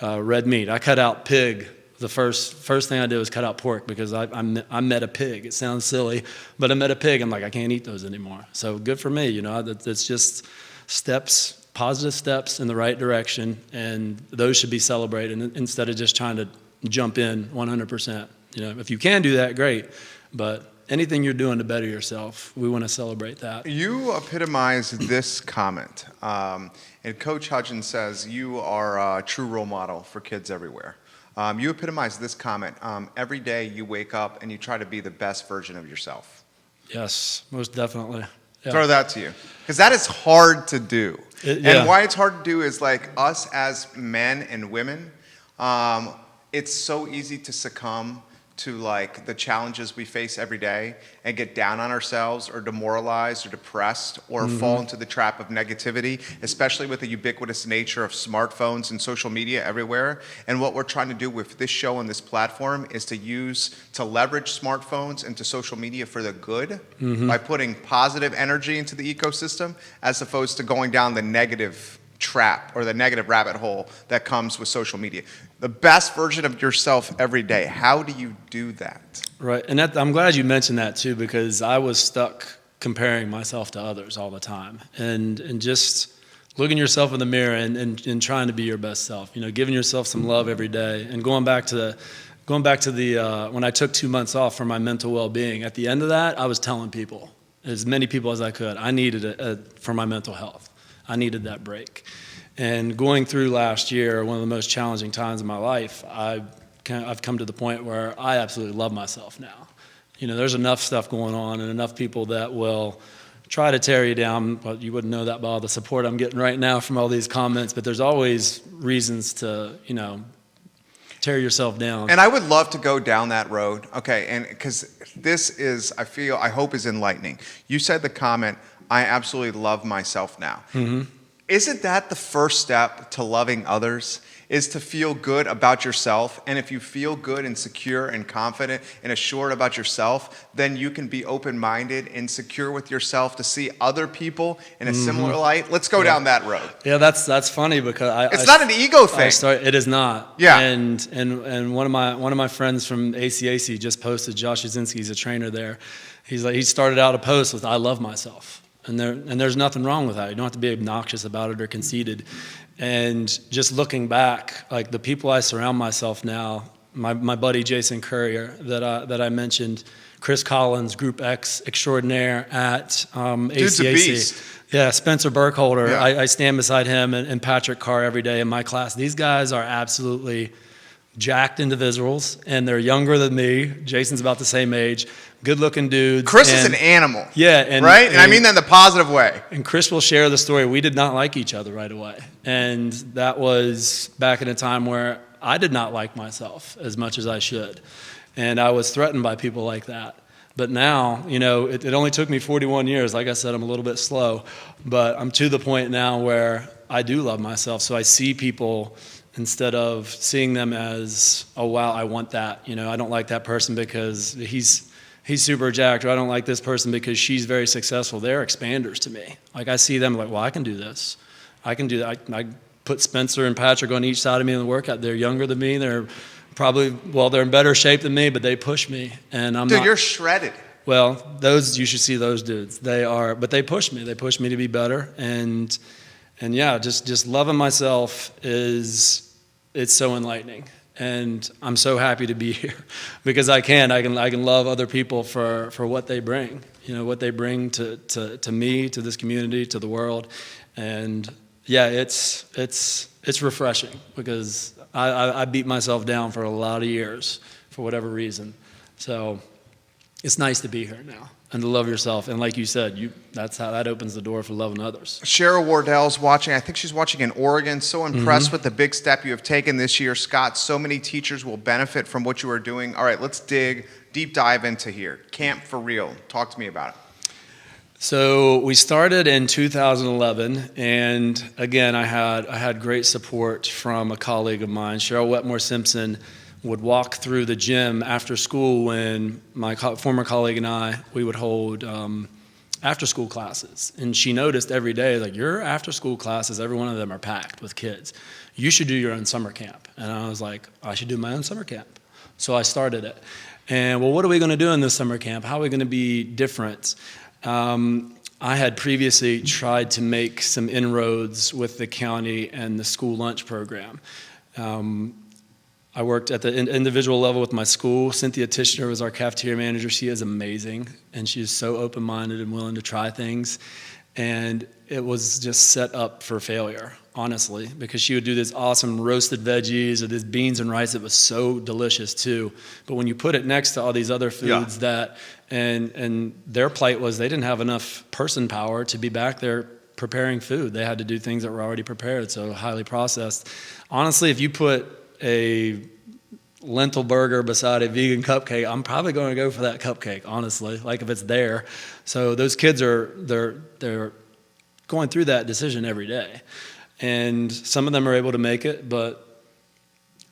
red meat. I cut out pig. The first thing I did was cut out pork because I met a pig. It sounds silly, but I met a pig. I'm like, I can't eat those anymore. So good for me, It's just steps, positive steps in the right direction, and those should be celebrated instead of just trying to jump in 100%. If you can do that, great. But anything you're doing to better yourself, we want to celebrate that. You epitomize this comment. And Coach Hudgens says you are a true role model for kids everywhere. You epitomize this comment. Every day you wake up and you try to be the best version of yourself. Yes, most definitely. Yeah. Throw that to you. Because that is hard to do. And why it's hard to do is like us as men and women, it's so easy to succumb to like the challenges we face every day and get down on ourselves or demoralized or depressed or fall into the trap of negativity, especially with the ubiquitous nature of smartphones and social media everywhere. And what we're trying to do with this show and this platform is to leverage smartphones into social media for the good by putting positive energy into the ecosystem as opposed to going down the negative trap or the negative rabbit hole that comes with social media. The best version of yourself every day. How do you do that? Right, and I'm glad you mentioned that too, because I was stuck comparing myself to others all the time, and just looking yourself in the mirror and trying to be your best self. Giving yourself some love every day, and going back to the when I took 2 months off for my mental well-being. At the end of that, I was telling people, as many people as I could, I needed it for my mental health. I needed that break. And going through last year, one of the most challenging times in my life, I've come to the point where I absolutely love myself now. There's enough stuff going on and enough people that will try to tear you down, but you wouldn't know that by all the support I'm getting right now from all these comments, but there's always reasons to, tear yourself down. And I would love to go down that road, okay, and because this is, I hope is enlightening. You said the comment, I absolutely love myself now. Isn't that the first step to loving others, is to feel good about yourself? And if you feel good and secure and confident and assured about yourself, then you can be open-minded and secure with yourself to see other people in a similar light. Let's go down that road. Yeah, that's funny because it's not an ego thing. It is not. Yeah. And one of my friends from ACAC just posted. Josh Yazinski's a trainer there. He started out a post with "I love myself." And there's nothing wrong with that. You don't have to be obnoxious about it or conceited. And just looking back, like the people I surround myself now, my buddy Jason Currier that I mentioned, Chris Collins, Group X extraordinaire at ACAC. Dude's a beast. Yeah, Spencer Burkholder. Yeah. I stand beside him and Patrick Carr every day in my class. These guys are absolutely jacked individuals, and they're younger than me. Jason's about the same age. Good-looking dudes. Chris is an animal. Yeah. Right? And I mean that in the positive way. And Chris will share the story. We did not like each other right away. And that was back in a time where I did not like myself as much as I should. And I was threatened by people like that. But now, it only took me 41 years. Like I said, I'm a little bit slow. But I'm to the point now where I do love myself. So I see people, instead of seeing them as, oh, wow, I want that. I don't like that person because he's super jacked, or I don't like this person because she's very successful. They're expanders to me. Like I see them like, well, I can do this. I can do that. I put Spencer and Patrick on each side of me in the workout. They're younger than me. They're they're in better shape than me, but they push me. And Dude, you're shredded. Well, you should see those dudes. But they push me. They push me to be better. And yeah, just loving myself it's so enlightening. And I'm so happy to be here because I can love other people for what they bring, what they bring to me, to this community, to the world. And yeah, it's refreshing because I beat myself down for a lot of years for whatever reason. So it's nice to be here now and to love yourself. And like you said, that's how that opens the door for loving others. Cheryl Wardell's watching. I think she's watching in Oregon. So impressed with the big step you have taken this year, Scott. So many teachers will benefit from what you are doing. All right, let's deep dive into here. Camp4Real. Talk to me about it. So we started in 2011, and again, I had great support from a colleague of mine, Cheryl Wetmore Simpson. Would walk through the gym after school when my former colleague and we would hold after school classes. And she noticed every day, like, your after school classes, every one of them are packed with kids. You should do your own summer camp. And I was like, I should do my own summer camp. So I started it. And, well, what are we going to do in this summer camp? How are we going to be different? I had previously tried to make some inroads with the county and the school lunch program. I worked at the individual level with my school. Cynthia Tishner was our cafeteria manager. She is amazing, and she is so open-minded and willing to try things. And it was just set up for failure, honestly, because she would do this awesome roasted veggies or this beans and rice that was so delicious too. But when you put it next to all these other foods and their plight was they didn't have enough person power to be back there preparing food. They had to do things that were already prepared, so highly processed. Honestly, if you put a lentil burger beside a vegan cupcake, I'm probably going to go for that cupcake, honestly, like if it's there. So those kids they're going through that decision every day. And some of them are able to make it, but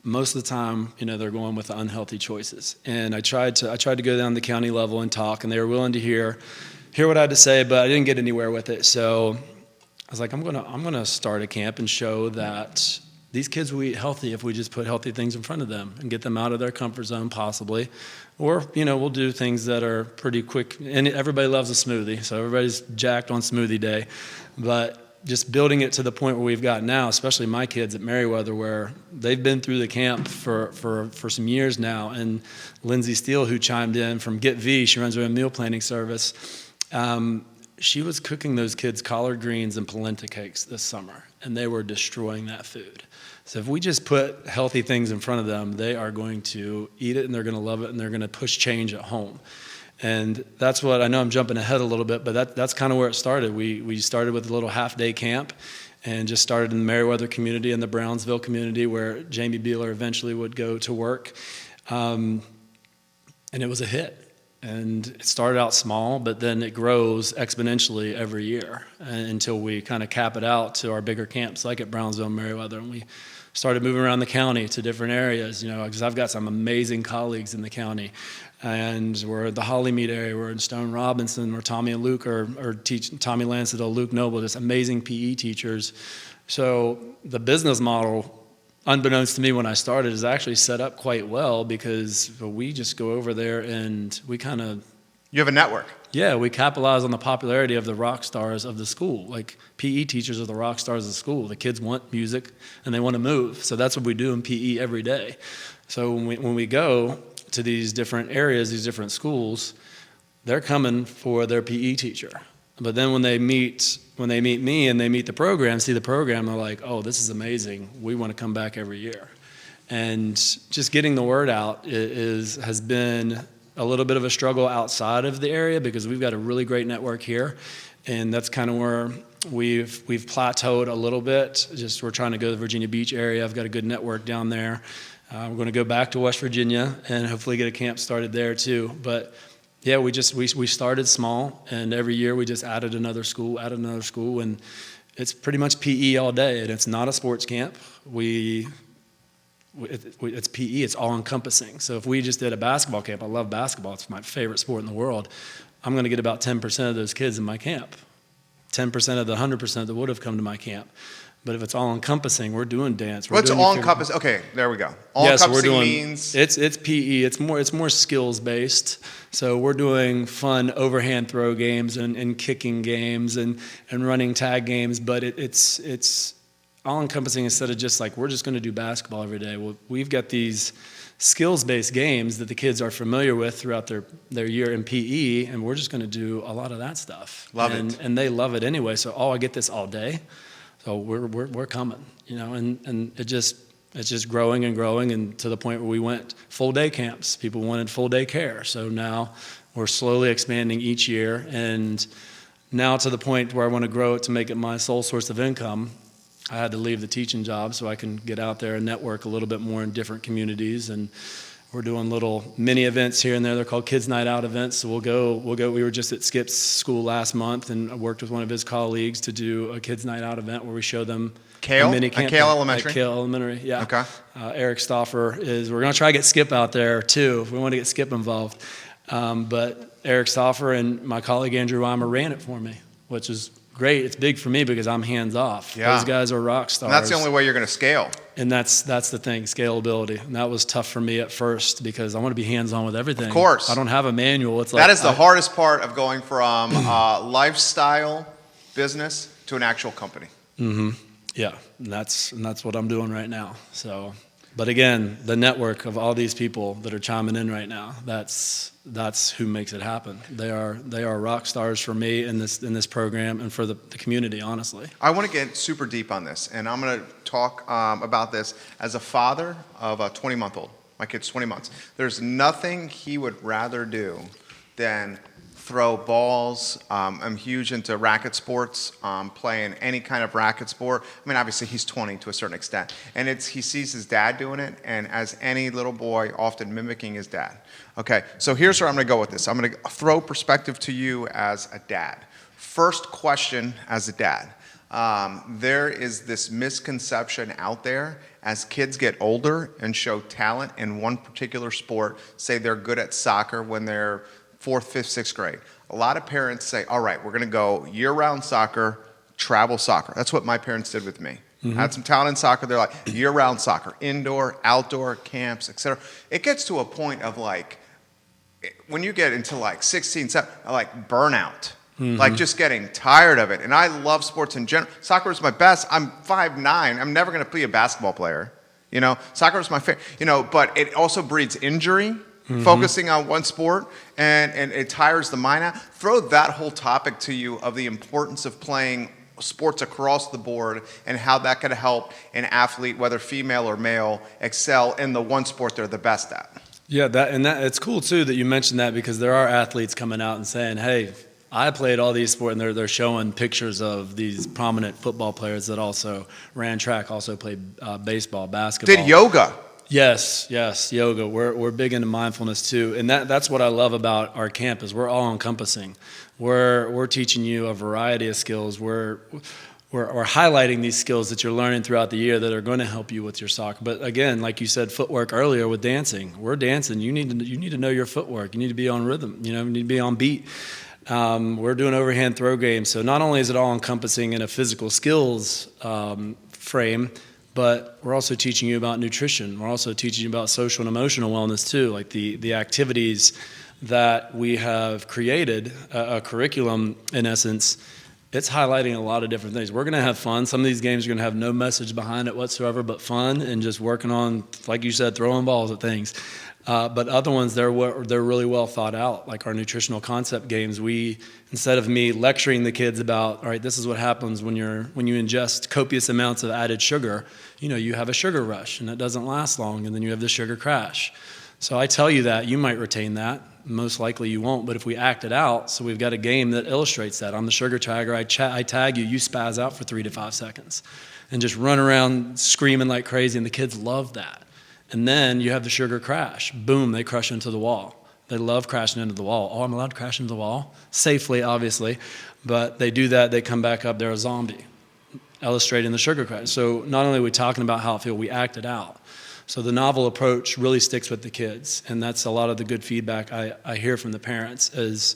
most of the time, they're going with the unhealthy choices. And I tried to go down the county level and talk, and they were willing to hear what I had to say, but I didn't get anywhere with it. So I was like, I'm gonna start a camp and show that these kids will eat healthy if we just put healthy things in front of them and get them out of their comfort zone, possibly. Or, we'll do things that are pretty quick. And everybody loves a smoothie, so everybody's jacked on smoothie day. But just building it to the point where we've got now, especially my kids at Merriweather, where they've been through the camp for some years now. And Lindsay Steele, who chimed in from Get V, she runs a meal planning service. She was cooking those kids collard greens and polenta cakes this summer, and they were destroying that food. So if we just put healthy things in front of them, they are going to eat it, and they're going to love it, and they're going to push change at home. And that's what, I know I'm jumping ahead a little bit, but that's kind of where it started. We started with a little half-day camp and just started in the Merriweather community and the Brownsville community where Jamie Beeler eventually would go to work. And it was a hit. And it started out small, but then it grows exponentially every year until we kind of cap it out to our bigger camps like at Brownsville and Merriweather. And we started moving around the county to different areas, because I've got some amazing colleagues in the county. And we're at the Hollymead area, we're in Stone Robinson, where Tommy and Luke are teaching, Tommy Lancedale, Luke Noble, just amazing PE teachers. So the business model, unbeknownst to me when I started, is actually set up quite well because we just go over there and we kind of... You have a network. Yeah, we capitalize on the popularity of the rock stars of the school. Like, PE teachers are the rock stars of the school. The kids want music and they want to move. So that's what we do in PE every day. So when we go to these different areas, these different schools, they're coming for their PE teacher. But then when they meet me and they meet the program, see the program, they're like, oh, this is amazing. We want to come back every year. And just getting the word out has been a little bit of a struggle outside of the area because we've got a really great network here. And that's kind of where we've plateaued a little bit. Just we're trying to go to the Virginia Beach area. I've got a good network down there. We're going to go back to West Virginia and hopefully get a camp started there too. But yeah, we started small, and every year we just added another school, and it's pretty much PE all day, and it's not a sports camp. It's PE, it's all-encompassing. So if we just did a basketball camp, I love basketball, it's my favorite sport in the world, I'm going to get about 10% of those kids in my camp, 10% of the 100% that would have come to my camp. But if it's all-encompassing, we're doing dance. What's all-encompassing? Okay, there we go. All-encompassing means... It's PE. It's more skills-based. So we're doing fun overhand throw games and kicking games and running tag games. But it's all-encompassing instead of just like, we're just going to do basketball every day. Well, we've got these skills-based games that the kids are familiar with throughout their year in PE, and we're just going to do a lot of that stuff. Love it. And they love it anyway. So, I get this all day. So we're coming, and it's just growing and growing, and to the point where we went full day camps. People wanted full day care, so now we're slowly expanding each year, and now to the point where I want to grow it to make it my sole source of income. I had to leave the teaching job so I can get out there and network a little bit more in different communities, and we're doing little mini events here and there. They're called Kids Night Out events. So we'll go. We were just at Skip's school last month, and I worked with one of his colleagues to do a Kids Night Out event where we show them Kale? a mini camp. At Kale Elementary? At Kale Elementary, yeah. Okay. Eric Stauffer we're going to try to get Skip out there too. We want to get Skip involved. But Eric Stoffer and my colleague Andrew Weimer ran it for me, which is great. It's big for me because I'm hands off. Yeah. Those guys are rock stars. And that's the only way you're going to scale. And that's the thing, scalability. And that was tough for me at first because I want to be hands-on with everything. Of course. I don't have a manual. It's like that is the hardest part of going from lifestyle business to an actual company. Mm-hmm. Yeah, and that's what I'm doing right now. So, but again, the network of all these people that are chiming in right now, that's who makes it happen. They are rock stars for me in this program and for the community, honestly. I want to get super deep on this, and I'm going to talk about this as a father of a 20-month-old. My kid's 20 months. There's nothing he would rather do than throw balls. I'm huge into racket sports, playing any kind of racket sport. I mean, obviously he's 20 to a certain extent, and he sees his dad doing it, and as any little boy, often mimicking his dad. Okay, so here's where I'm going to go with this. I'm going to throw perspective to you as a dad. First question as a dad. There is this misconception out there as kids get older and show talent in one particular sport, say they're good at soccer when they're 4th, 5th, 6th grade. A lot of parents say, all right, we're going to go year-round soccer, travel soccer. That's what my parents did with me. Mm-hmm. I had some talent in soccer. They're like, year-round soccer, indoor, outdoor, camps, etc. It gets to a point of like, when you get into like 16, 17, like burnout. Mm-hmm. Like just getting tired of it. And I love sports in general. Soccer is my best. I'm 5'9". I'm never going to be a basketball player. You know, soccer is my favorite. You know, but it also breeds injury. Mm-hmm. Focusing on one sport, and it tires the mind out. Throw that whole topic to you of the importance of playing sports across the board and how that could help an athlete, whether female or male, excel in the one sport they're the best at. Yeah, it's cool too that you mentioned that because there are athletes coming out and saying, hey, I played all these sports, and they're showing pictures of these prominent football players that also ran track, also played baseball, basketball. Did yoga. Yes, yoga. We're big into mindfulness too, and that's what I love about our camp is we're all encompassing. We're teaching you a variety of skills. We're highlighting these skills that you're learning throughout the year that are going to help you with your soccer. But again, like you said, footwork earlier with dancing. We're dancing. You need to know your footwork. You need to be on rhythm. You need to be on beat. We're doing overhand throw games. So not only is it all encompassing in a physical skills frame, but we're also teaching you about nutrition. We're also teaching you about social and emotional wellness too, like the activities that we have created, a curriculum in essence. It's highlighting a lot of different things. We're going to have fun. Some of these games are going to have no message behind it whatsoever, but fun and just working on, like you said, throwing balls at things. But other ones, they're really well thought out, like our nutritional concept games. Instead of me lecturing the kids about, all right, this is what happens when you ingest copious amounts of added sugar, you have a sugar rush, and it doesn't last long, and then you have the sugar crash. So I tell you that, you might retain that. Most likely you won't, but if we act it out, so we've got a game that illustrates that. I'm the sugar tagger. I tag you, you spaz out for 3 to 5 seconds and just run around screaming like crazy, and the kids love that. And then you have the sugar crash. Boom, they crush into the wall. They love crashing into the wall. Oh, I'm allowed to crash into the wall? Safely, obviously. But they do that, they come back up, they're a zombie, illustrating the sugar crash. So not only are we talking about how it feels, we act it out. So the novel approach really sticks with the kids. And that's a lot of the good feedback I hear from the parents is,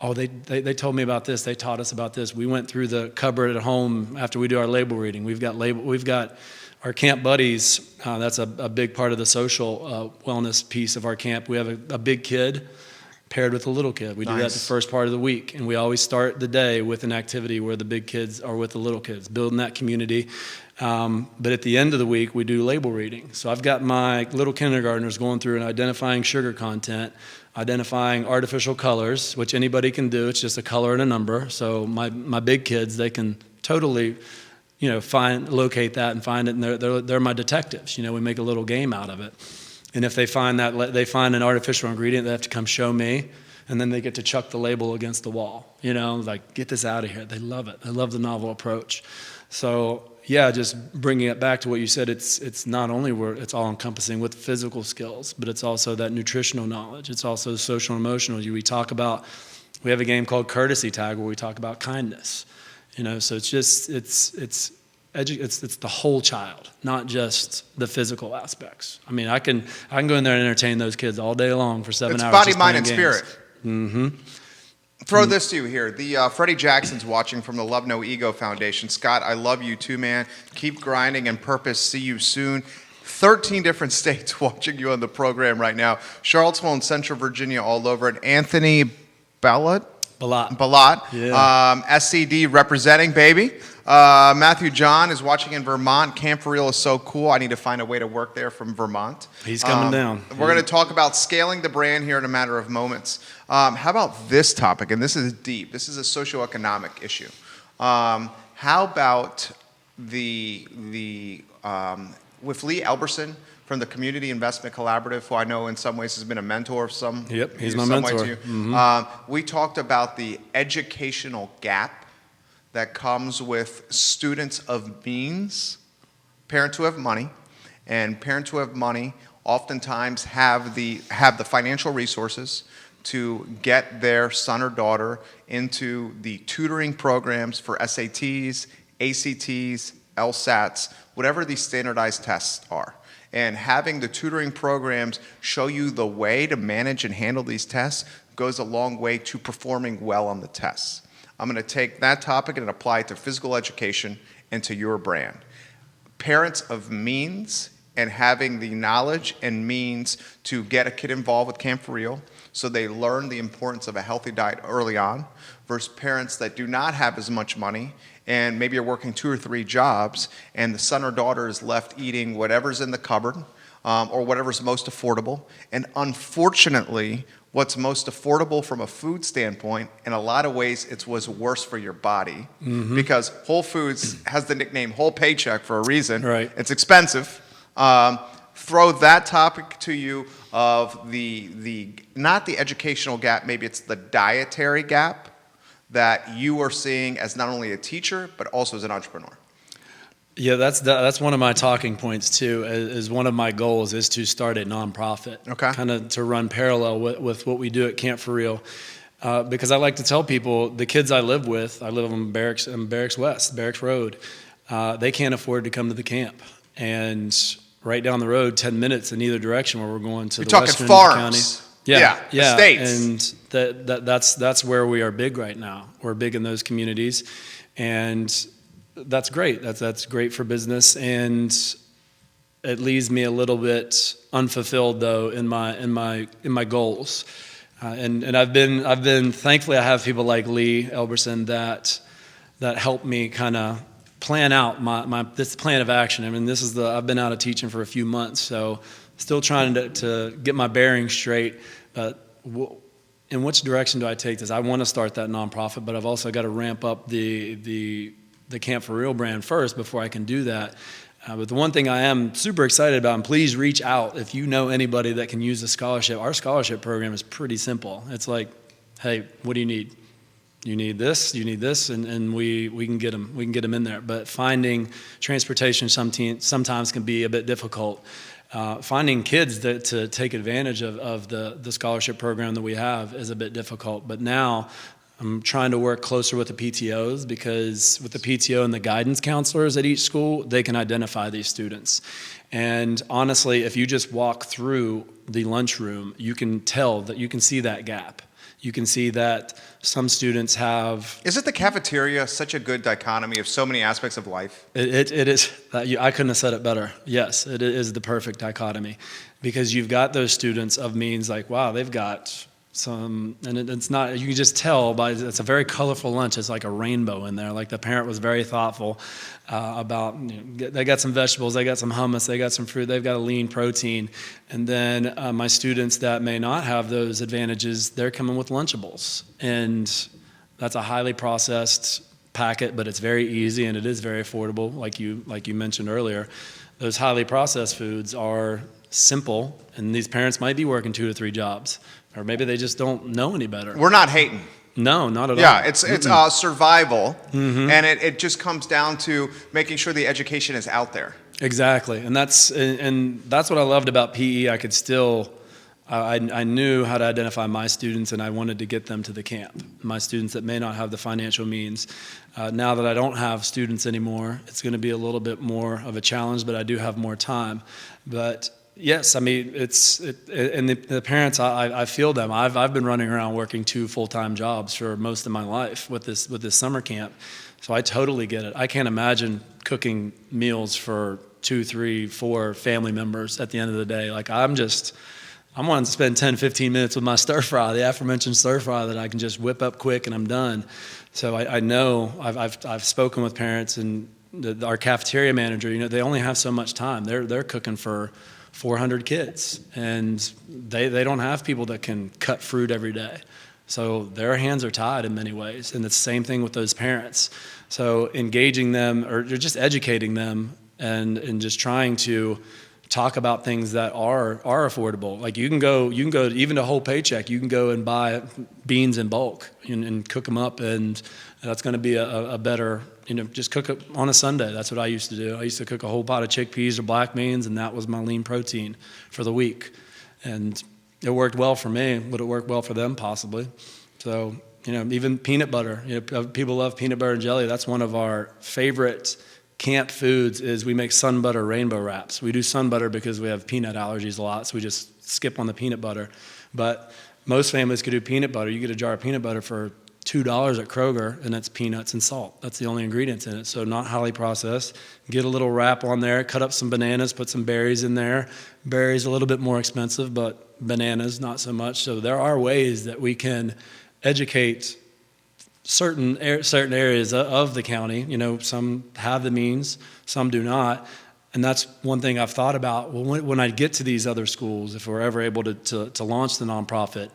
oh, they told me about this, they taught us about this. We went through the cupboard at home after we do our label reading. We've got our camp buddies, that's a big part of the social wellness piece of our camp. We have a big kid paired with a little kid. We do that the first part of the week, and we always start the day with an activity where the big kids are with the little kids, building that community. But at the end of the week, we do label reading. So I've got my little kindergartners going through and identifying sugar content, identifying artificial colors, which anybody can do. It's just a color and a number. So my big kids, they can totally locate that and find it, and they're my detectives. We make a little game out of it. And if they find an artificial ingredient, they have to come show me, and then they get to chuck the label against the wall. Like, get this out of here. They love it. They love the novel approach. So yeah, just bringing it back to what you said, it's not only it's all encompassing with physical skills, but it's also that nutritional knowledge. It's also social and emotional. We have a game called Courtesy Tag where we talk about kindness. So it's just it's the whole child, not just the physical aspects. I mean, I can go in there and entertain those kids all day long for 7 hours. It's body, mind, and spirit. Throw this to you here. The Freddie Jackson's watching from the Love No Ego Foundation. Scott, I love you too, man. Keep grinding and purpose. See you soon. 13 different states watching you on the program right now. Charlottesville and Central Virginia all over it. Anthony Balat, Yeah. SCD representing, baby. Matthew John is watching in Vermont. Camp4Real is so cool. I need to find a way to work there from Vermont. He's coming down. We're going to talk about scaling the brand here in a matter of moments. How about this topic? And this is deep. This is a socioeconomic issue. How about with Lee Elberson from the Community Investment Collaborative, who I know in some ways has been a mentor of some. Yep, he's my some way mentor. to you. We talked about the educational gap that comes with students of means, parents who have money, and parents who have money oftentimes have the financial resources to get their son or daughter into the tutoring programs for SATs, ACTs, LSATs, whatever these standardized tests are. And having the tutoring programs show you the way to manage and handle these tests goes a long way to performing well on the tests. I'm going to take that topic and apply it to physical education and to your brand. Parents of means and having the knowledge and means to get a kid involved with Camp4Real so they learn the importance of a healthy diet early on, versus parents that do not have as much money and maybe are working 2 or 3 jobs and the son or daughter is left eating whatever's in the cupboard or whatever's most affordable. And unfortunately, what's most affordable from a food standpoint, in a lot of ways, it's what's worse for your body because Whole Foods has the nickname Whole Paycheck for a reason. Right. It's expensive. Throw that topic to you of the not the educational gap, maybe it's the dietary gap that you are seeing as not only a teacher, but also as an entrepreneur. Yeah, that's one of my talking points too. Is one of my goals is to start a nonprofit, kind of to run parallel with what we do at Camp4Real, because I like to tell people the kids I live with. I live on Barracks West, Barracks Road. They can't afford to come to the camp, and right down the road, 10 minutes in either direction, where we're going to the Western County. Yeah, estates. And that's where we are big right now. We're big in those communities, and that's great. That's great for business, and it leaves me a little bit unfulfilled though in my goals. And I've been thankfully I have people like Lee Elberson that help me kind of plan out this plan of action. I mean, I've been out of teaching for a few months, so still trying to get my bearings straight. In which direction do I take this? I want to start that nonprofit, but I've also got to ramp up the Camp4Real brand first before I can do that. But the one thing I am super excited about, and please reach out if you know anybody that can use a scholarship. Our scholarship program is pretty simple. It's like, hey, what do you need? You need this, and we can get them. We can get them in there. But finding transportation sometimes can be a bit difficult. Finding kids to take advantage of the scholarship program that we have is a bit difficult. But now I'm trying to work closer with the PTOs, because with the PTO and the guidance counselors at each school, they can identify these students. And honestly, if you just walk through the lunchroom, you can tell that you can see that gap. You can see that some students have... Isn't the cafeteria such a good dichotomy of so many aspects of life? It is. I couldn't have said it better. Yes, it is the perfect dichotomy, because you've got those students of means like, wow, they've got some, and it's not, you can just tell by, it's a very colorful lunch. It's like a rainbow in there. Like the parent was very thoughtful about, they got some vegetables, they got some hummus, they got some fruit, they've got a lean protein. And then my students that may not have those advantages, they're coming with Lunchables. And that's a highly processed packet, but it's very easy and it is very affordable. Like you mentioned earlier, those highly processed foods are simple, and these parents might be working 2 to 3 jobs, or maybe they just don't know any better. We're not hating. No, not at all. Yeah, it's survival, and it just comes down to making sure the education is out there. Exactly, and that's what I loved about PE. I could still, I knew how to identify my students, and I wanted to get them to the camp. My students that may not have the financial means. Now that I don't have students anymore, it's going to be a little bit more of a challenge, but I do have more time. But Yes, I mean and the parents, I feel them. I've been running around working 2 full-time jobs for most of my life with this summer camp, so I totally get it. I can't imagine cooking meals for 2, 3, 4 family members at the end of the day. Like I'm wanting to spend 10, 15 minutes with my stir fry, the aforementioned stir fry that I can just whip up quick and I'm done. So I know I've spoken with parents and our cafeteria manager. You know, they only have so much time. They're cooking for 400 kids, and they don't have people that can cut fruit every day. So their hands are tied in many ways, and it's the same thing with those parents. So engaging them or just educating them and just trying to talk about things that are affordable. Like you can go even a whole paycheck. You can go and buy beans in bulk and cook them up, and that's going to be a better, just cook it on a Sunday. That's what I used to do. I used to cook a whole pot of chickpeas or black beans, and that was my lean protein for the week. And it worked well for me. Would it work well for them? Possibly. So, even peanut butter. People love peanut butter and jelly. That's one of our favorite camp foods. Is we make sun butter rainbow wraps. We do sun butter because we have peanut allergies a lot, so we just skip on the peanut butter. But most families could do peanut butter. You get a jar of peanut butter for $2 at Kroger, and that's peanuts and salt. That's the only ingredients in it, so not highly processed. Get a little wrap on there, cut up some bananas, put some berries in there. Berries a little bit more expensive, but bananas not so much. So there are ways that we can educate certain areas of the county. Some have the means, some do not. And that's one thing I've thought about. Well, when I get to these other schools, if we're ever able to launch the nonprofit,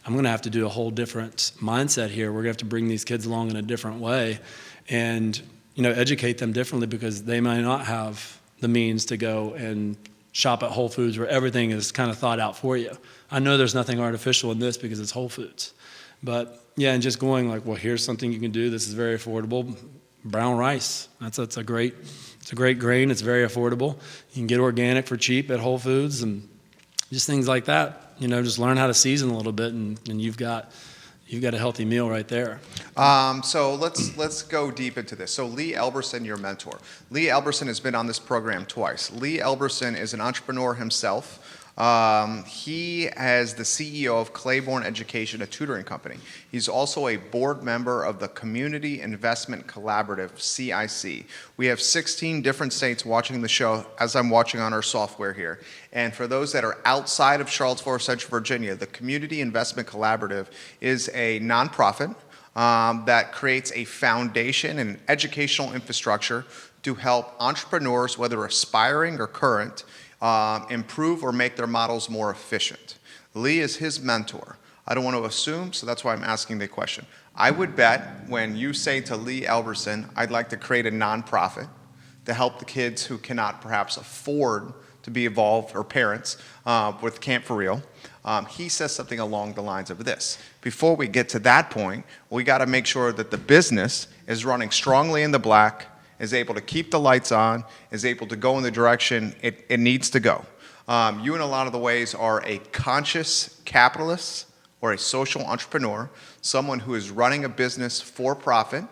I'm going to have to do a whole different mindset here. We're going to have to bring these kids along in a different way and, educate them differently, because they may not have the means to go and shop at Whole Foods where everything is kind of thought out for you. I know there's nothing artificial in this because it's Whole Foods. But yeah, and just going like, well, here's something you can do. This is very affordable. Brown rice. That's a great grain. It's very affordable. You can get organic for cheap at Whole Foods, and just things like that. Just learn how to season a little bit, and you've got a healthy meal right there. So let's go deep into this. So Lee Elberson, your mentor. Lee Elberson has been on this program twice. Lee Elberson is an entrepreneur himself. He is the CEO of Claiborne Education, a tutoring company. He's also a board member of the Community Investment Collaborative, CIC. We have 16 different states watching the show, as I'm watching on our software here. And for those that are outside of Charlottesville or Central Virginia, the Community Investment Collaborative is a nonprofit that creates a foundation and educational infrastructure to help entrepreneurs, whether aspiring or current, improve or make their models more efficient. Lee is his mentor. I don't want to assume, so that's why I'm asking the question. I would bet when you say to Lee Elberson, I'd like to create a nonprofit to help the kids who cannot perhaps afford to be involved, or parents, with Camp4Real, he says something along the lines of this. Before we get to that point, we got to make sure that the business is running strongly in the black, is able to keep the lights on, is able to go in the direction it needs to go. You in a lot of the ways are a conscious capitalist or a social entrepreneur, someone who is running a business for profit,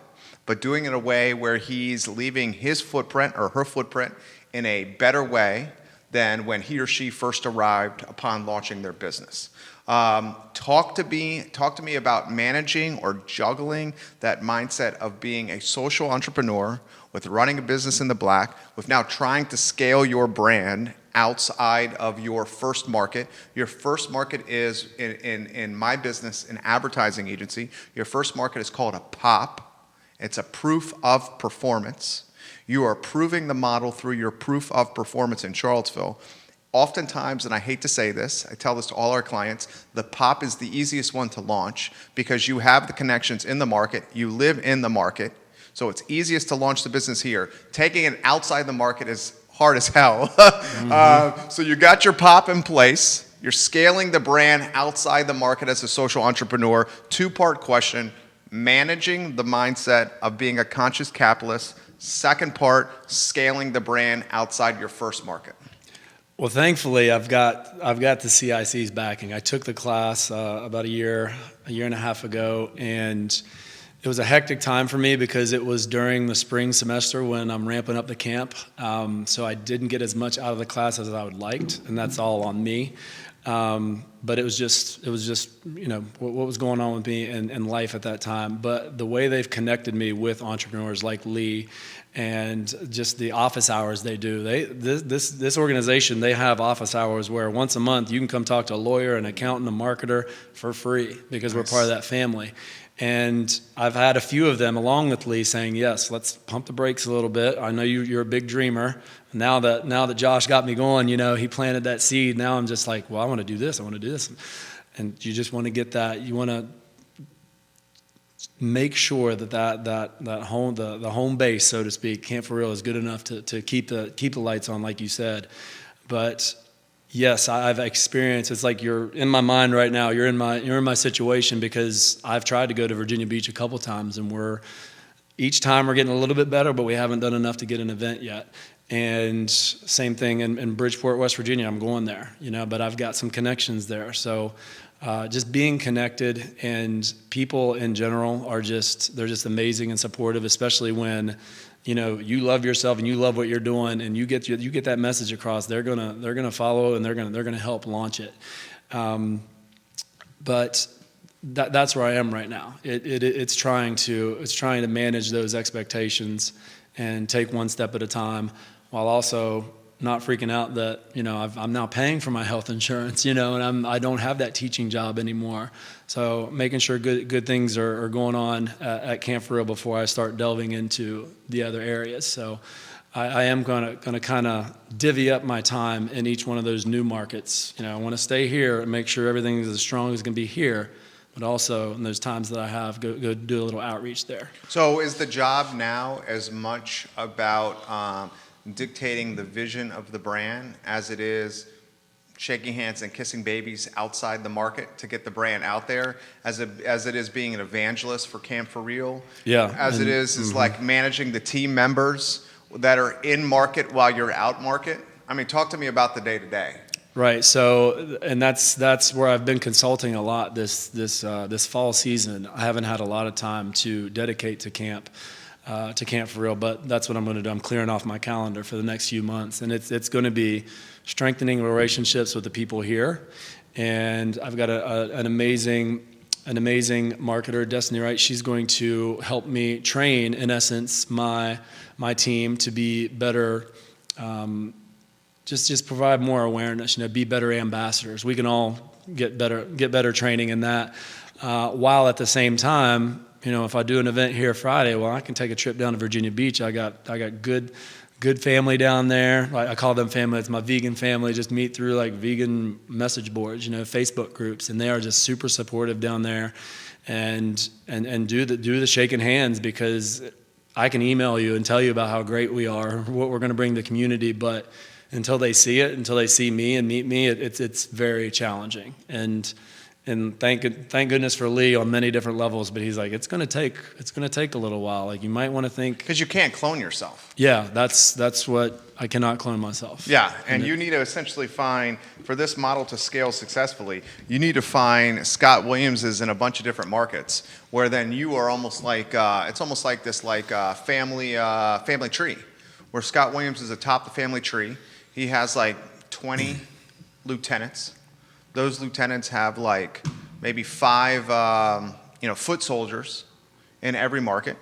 but doing it in a way where he's leaving his footprint or her footprint in a better way than when he or she first arrived upon launching their business. Talk to me about managing or juggling that mindset of being a social entrepreneur with running a business in the black, with now trying to scale your brand outside of your first market. Your first market is, in my business, an advertising agency. Your first market is called a POP. It's a proof of performance. You are proving the model through your proof of performance in Charlottesville. Oftentimes, and I hate to say this, I tell this to all our clients, the POP is the easiest one to launch because you have the connections in the market, you live in the market, so it's easiest to launch the business here. Taking it outside the market is hard as hell. So you got your POP in place, you're scaling the brand outside the market as a social entrepreneur. Two-part question, managing the mindset of being a conscious capitalist. Second part, scaling the brand outside your first market. Well, thankfully, I've got the CIC's backing. I took the class about a year and a half ago, and It was a hectic time for me because it was during the spring semester when I'm ramping up the camp. So I didn't get as much out of the class as I would liked, and that's all on me. But it was just, what was going on with me in life at that time. But the way they've connected me with entrepreneurs like Lee, and just the office hours they do. This organization, they have office hours where once a month you can come talk to a lawyer, an accountant, a marketer for free because we're part of that family. And I've had a few of them along with Lee saying, yes, let's pump the brakes a little bit. I know you're a big dreamer. Now that Josh got me going, he planted that seed. Now I'm just like, well, I want to do this. I want to do this. And you just want to get that. You want to make sure that home, the home base, so to speak, Camp4Real is good enough to keep the lights on, like you said. But yes, I've experienced. It's like you're in my mind right now. You're in my situation because I've tried to go to Virginia Beach a couple times, and each time we're getting a little bit better, but we haven't done enough to get an event yet. And same thing in Bridgeport, West Virginia. I'm going there, but I've got some connections there. So just being connected, and people in general they're just amazing and supportive, especially when you love yourself and you love what you're doing, and you get that message across. They're gonna follow, and they're gonna help launch it. But that's where I am right now. It's trying to manage those expectations and take one step at a time, while also not freaking out that I'm now paying for my health insurance, and I don't have that teaching job anymore. So making sure good things are going on at Camp4Real before I start delving into the other areas. So I am gonna kind of divvy up my time in each one of those new markets. I want to stay here and make sure everything is as strong as it can be here, but also in those times that I have, go do a little outreach there. So is the job now as much about dictating the vision of the brand as it is shaking hands and kissing babies outside the market to get the brand out there, as it is being an evangelist for Camp4Real? Yeah. As it is like managing the team members that are in market while you're out market? I mean, talk to me about the day-to-day. Right. So, and that's where I've been consulting a lot this fall season. I haven't had a lot of time to dedicate to Camp4Real, but that's what I'm going to do. I'm clearing off my calendar for the next few months, and it's going to be strengthening relationships with the people here. And I've got an amazing marketer, Destiny Wright. She's going to help me train, in essence, my team to be better. Just provide more awareness, be better ambassadors. We can all get better training in that, while at the same time, if I do an event here Friday, well, I can take a trip down to Virginia Beach. I got good family down there. I call them family. It's my vegan family. Just meet through like vegan message boards, Facebook groups, and they are just super supportive down there, and do the shaking hands, because I can email you and tell you about how great we are, what we're going to bring the community, but until they see it, until they see me and meet me, it's very challenging. And thank goodness for Lee on many different levels, but he's like, it's going to take a little while. Like, you might want to think, because you can't clone yourself. Yeah, that's what I cannot clone myself. Yeah, and you need to essentially find, for this model to scale successfully, you need to find Scott Williamses in a bunch of different markets, where then you are almost like it's almost like this family tree, where Scott Williams is atop the family tree. He has like 20 lieutenants. Those lieutenants have like maybe 5 foot soldiers in every market,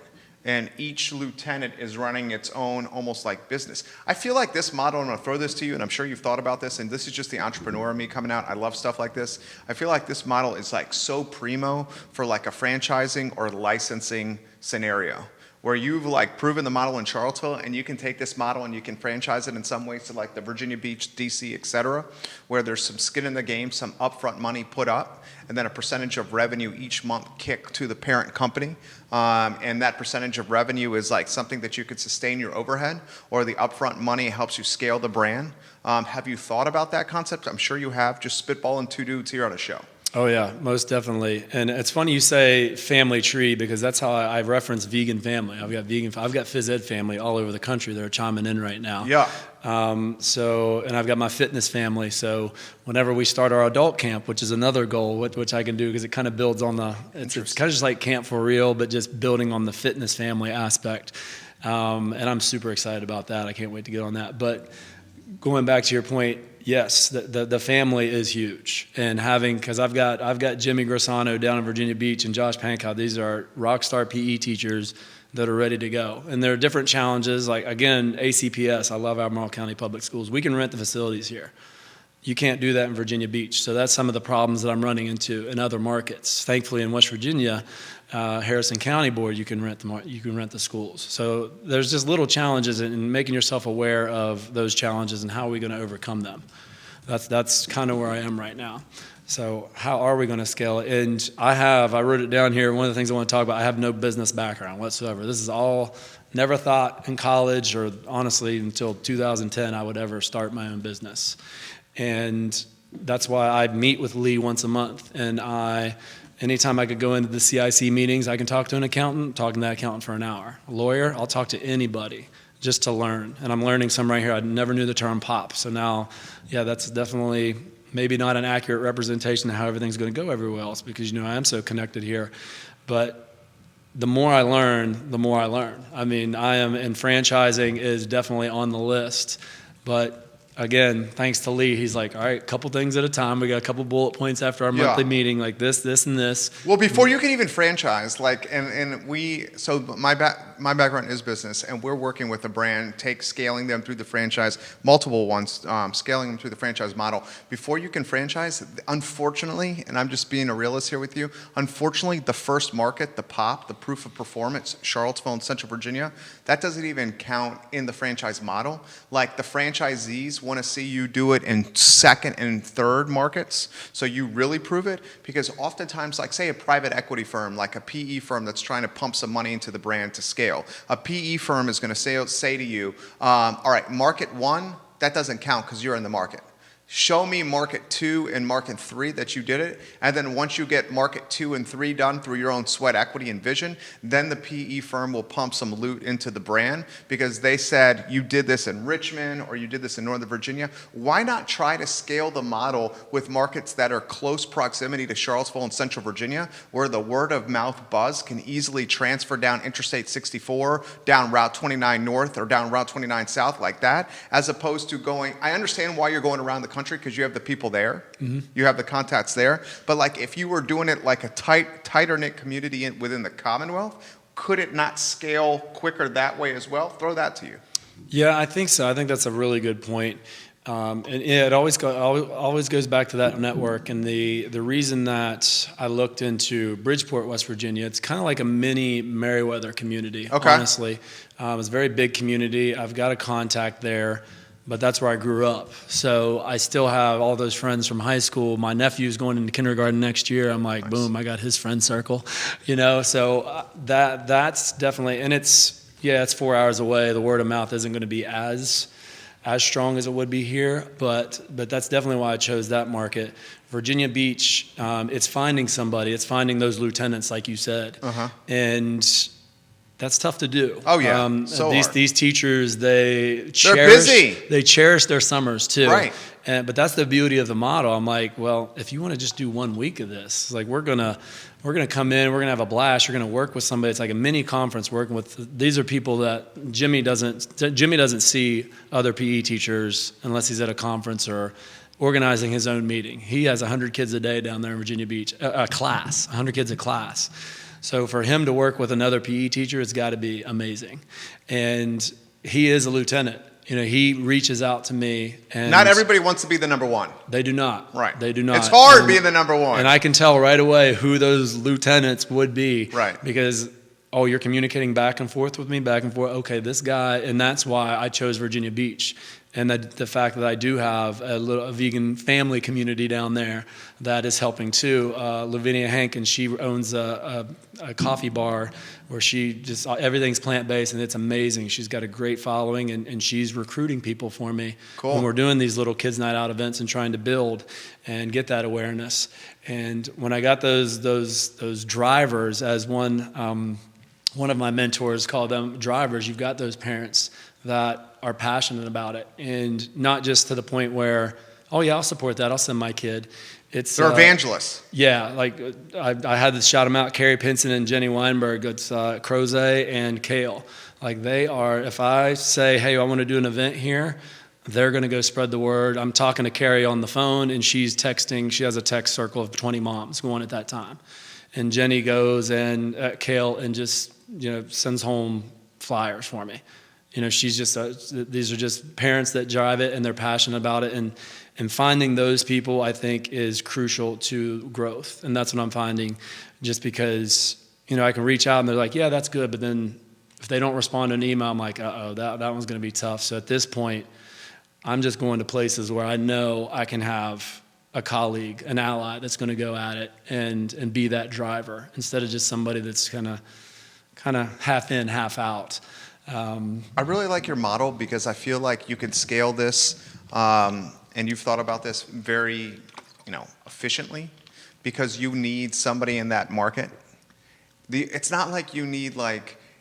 and each lieutenant is running its own almost like business. I feel like this model, I'm going to throw this to you, and I'm sure you've thought about this, and this is just the entrepreneur in me coming out. I love stuff like this. I feel like this model is like so primo for like a franchising or licensing scenario, where you've like proven the model in Charlottesville, and you can take this model and you can franchise it in some ways to like the Virginia Beach, DC, et cetera, where there's some skin in the game, some upfront money put up, and then a percentage of revenue each month kicked to the parent company. And that percentage of revenue is like something that you could sustain your overhead, or the upfront money helps you scale the brand. Have you thought about that concept? I'm sure you have. Just spitballing 2 dudes here on a show. Oh yeah, most definitely. And it's funny you say family tree, because that's how I reference vegan family. I've got phys ed family all over the country that are chiming in right now. Yeah. And I've got my fitness family. So whenever we start our adult camp, which is another goal, which I can do because it kind of builds on it's kind of just like Camp4Real, but just building on the fitness family aspect. And I'm super excited about that. I can't wait to get on that. But going back to your point, yes, the family is huge. And because I've got Jimmy Grassano down in Virginia Beach and Josh Pankow. These are rock star PE teachers that are ready to go. And there are different challenges, like, again, ACPS. I love Albemarle County Public Schools. We can rent the facilities here. You can't do that in Virginia Beach. So that's some of the problems that I'm running into in other markets. Thankfully, in West Virginia, Harrison County Board, you can rent the schools. So there's just little challenges in making yourself aware of those challenges and how are we going to overcome them. That's kind of where I am right now. So how are we going to scale it? And I wrote it down here. One of the things I want to talk about, I have no business background whatsoever. This is all, never thought in college or honestly until 2010 I would ever start my own business. And that's why I meet with Lee once a month. And anytime I could go into the CIC meetings, I can talk to an accountant, talking to that accountant for an hour. A lawyer, I'll talk to anybody just to learn. And I'm learning some right here. I never knew the term POP. So now, yeah, that's definitely maybe not an accurate representation of how everything's going to go everywhere else because, I am so connected here. But the more I learn, the more I learn. I mean, and franchising is definitely on the list. But again, thanks to Lee, he's like, all right, a couple things at a time. We got a couple bullet points after our monthly meeting, like this, and this. Well, before you can even franchise, so my background is business, and we're working with a brand, scaling them through the franchise, multiple ones, scaling them through the franchise model. Before you can franchise, unfortunately, and I'm just being a realist here with you, unfortunately, the first market, the POP, the proof of performance, Charlottesville and Central Virginia, that doesn't even count in the franchise model. Like the franchisees want to see you do it in second and third markets, so you really prove it, because oftentimes, like say a private equity firm, like a PE firm that's trying to pump some money into the brand to scale, a PE firm is going to say to you, all right, market one, that doesn't count because you're in the market. Show me market 2 and market 3 that you did it, and then once you get market 2 and 3 done through your own sweat equity and vision, then the PE firm will pump some loot into the brand because they said you did this in Richmond or you did this in Northern Virginia. Why not try to scale the model with markets that are close proximity to Charlottesville and Central Virginia, where the word of mouth buzz can easily transfer down Interstate 64, down Route 29 North or down Route 29 South like that, as opposed to going, I understand why you're going around the country because you have the people there, you have the contacts there, but like if you were doing it like a tighter knit community within the Commonwealth, could it not scale quicker that way as well? Throw that to you. Yeah, I think so. I think that's a really good point. And it always goes back to that network. And the reason that I looked into Bridgeport, West Virginia, it's kind of like a mini Meriwether community, honestly. It's a very big community. I've got a contact there. But that's where I grew up. So I still have all those friends from high school. My nephew's going into kindergarten next year. I'm like, nice. Boom, I got his friend circle. So that's definitely, and it's 4 hours away. The word of mouth isn't going to be as strong as it would be here, but that's definitely why I chose that market. Virginia Beach, it's finding somebody. It's finding those lieutenants, like you said. And that's tough to do. Oh yeah, these teachers, they're busy. They cherish their summers too. Right. But that's the beauty of the model. I'm like, well, if you want to just do 1 week of this, like we're gonna come in, we're gonna have a blast. You're gonna work with somebody. It's like a mini conference working with. These are people that Jimmy doesn't see other PE teachers unless he's at a conference or organizing his own meeting. He has 100 kids a day down there in Virginia Beach, a class, 100 kids a class. So for him to work with another PE teacher, it's got to be amazing. And he is a lieutenant. He reaches out to me. And not everybody wants to be the number one. They do not. Right. They do not. It's hard being the number one. And I can tell right away who those lieutenants would be. Right. Because, you're communicating back and forth with me, back and forth. Okay, this guy. And that's why I chose Virginia Beach. And the fact that I do have a vegan family community down there that is helping too. Lavinia Hankin, she owns a coffee bar where she just, everything's plant-based and it's amazing. She's got a great following and she's recruiting people for me. Cool. When we're doing these little kids night out events and trying to build and get that awareness. And when I got those drivers, as one of my mentors called them drivers, you've got those parents that are passionate about it, and not just to the point where, oh yeah, I'll support that, I'll send my kid. They're evangelists. Yeah, like I had to shout them out, Carrie Pinson and Jenny Weinberg. It's Crozet and Kale. Like they are, if I say, hey, I want to do an event here, they're going to go spread the word. I'm talking to Carrie on the phone, and she's texting. She has a text circle of 20 moms going at that time. And Jenny goes and Kale and just, sends home flyers for me. She's just, these are just parents that drive it, and they're passionate about it. And finding those people, I think, is crucial to growth. And that's what I'm finding, just because, I can reach out and they're like, yeah, that's good. But then if they don't respond to an email, I'm like, uh-oh, that one's going to be tough. So at this point, I'm just going to places where I know I can have a colleague, an ally that's going to go at it and be that driver, instead of just somebody that's kind of half in, half out. I really like your model because I feel like you can scale this, and you've thought about this very, efficiently, because you need somebody in that market. It's not like you need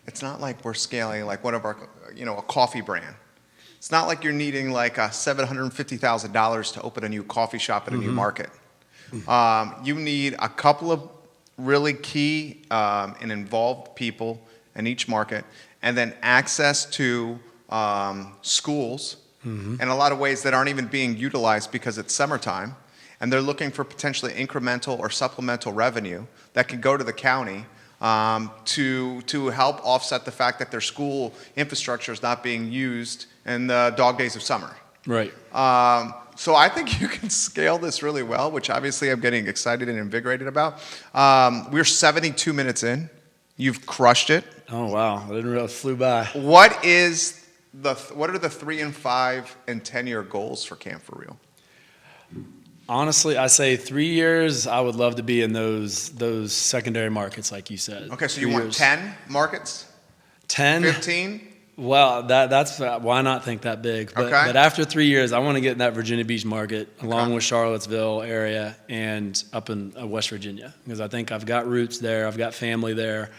it's not like we're scaling like one of our, a coffee brand. It's not like you're needing like $750,000 to open a new coffee shop at a new market. You need a couple of really key and involved people in each market, and then access to schools in a lot of ways that aren't even being utilized because it's summertime, and they're looking for potentially incremental or supplemental revenue that can go to the county to help offset the fact that their school infrastructure is not being used in the dog days of summer. Right. So I think you can scale this really well, which obviously I'm getting excited and invigorated about. We're 72 minutes in. You've crushed it. Oh, wow. I didn't realize it flew by. What are the 3 and 5 and 10-year goals for Camp4Real? Honestly, I say 3 years, I would love to be in those secondary markets, like you said. Okay, so you want 10 markets? 10? 15? Well, that's why not think that big? But after 3 years, I want to get in that Virginia Beach market, along with Charlottesville area and up in West Virginia, because I think I've got roots there, I've got family there,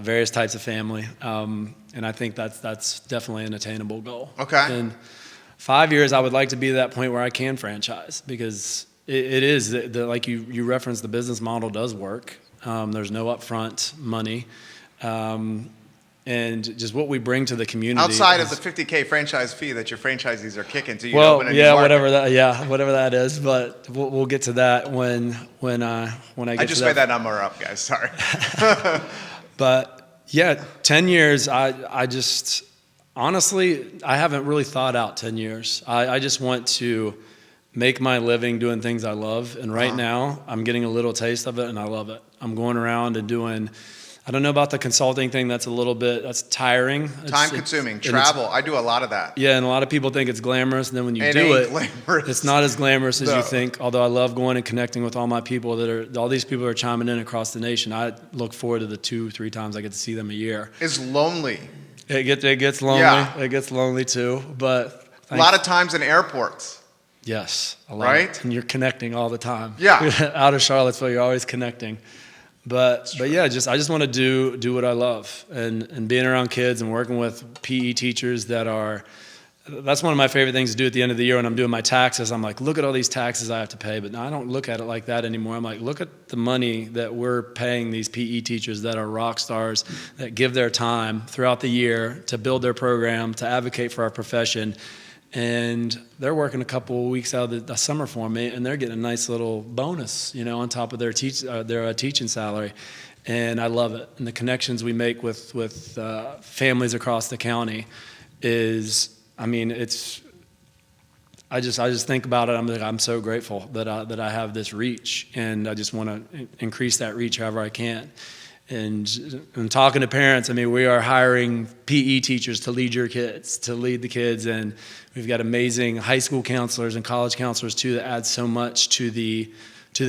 various types of family, and I think that's definitely an attainable goal. Okay. In 5 years, I would like to be at that point where I can franchise, because it is like you referenced, the business model does work. There's no upfront money. And just what we bring to the community. Outside of the $50K franchise fee that your franchisees are kicking to you. Whatever that is. But we'll get to that when I get. I just made that number up, guys. Sorry. But yeah, 10 years. I just honestly, I haven't really thought out 10 years. I just want to make my living doing things I love, and right now I'm getting a little taste of it, and I love it. I'm going around and doing. I don't know about the consulting thing. That's tiring. Time-consuming. Travel. I do a lot of that. Yeah, and a lot of people think it's glamorous, and then when you do it, it's not as glamorous as you think. Although I love going and connecting with all my people all these people are chiming in across the nation. I look forward to the 2-3 times I get to see them a year. It's lonely. It gets lonely. Yeah. It gets lonely too. But a lot of times in airports. Yes, a lot. Right? And you're connecting all the time. Yeah. Out of Charlottesville, you're always connecting. But yeah, I just want to do what I love, and being around kids and working with PE teachers that's one of my favorite things to do at the end of the year when I'm doing my taxes. I'm like, look at all these taxes I have to pay, but now I don't look at it like that anymore. I'm like, look at the money that we're paying these PE teachers that are rock stars, that give their time throughout the year to build their program, to advocate for our profession. And they're working a couple of weeks out of the summer for me, and they're getting a nice little bonus, on top of their teaching salary. And I love it. And the connections we make with families across the county is, I just think about it. I'm so grateful that I have this reach, and I just want to increase that reach however I can. And talking to parents, we are hiring PE teachers to lead the kids, and we've got amazing high school counselors and college counselors too that add so much to the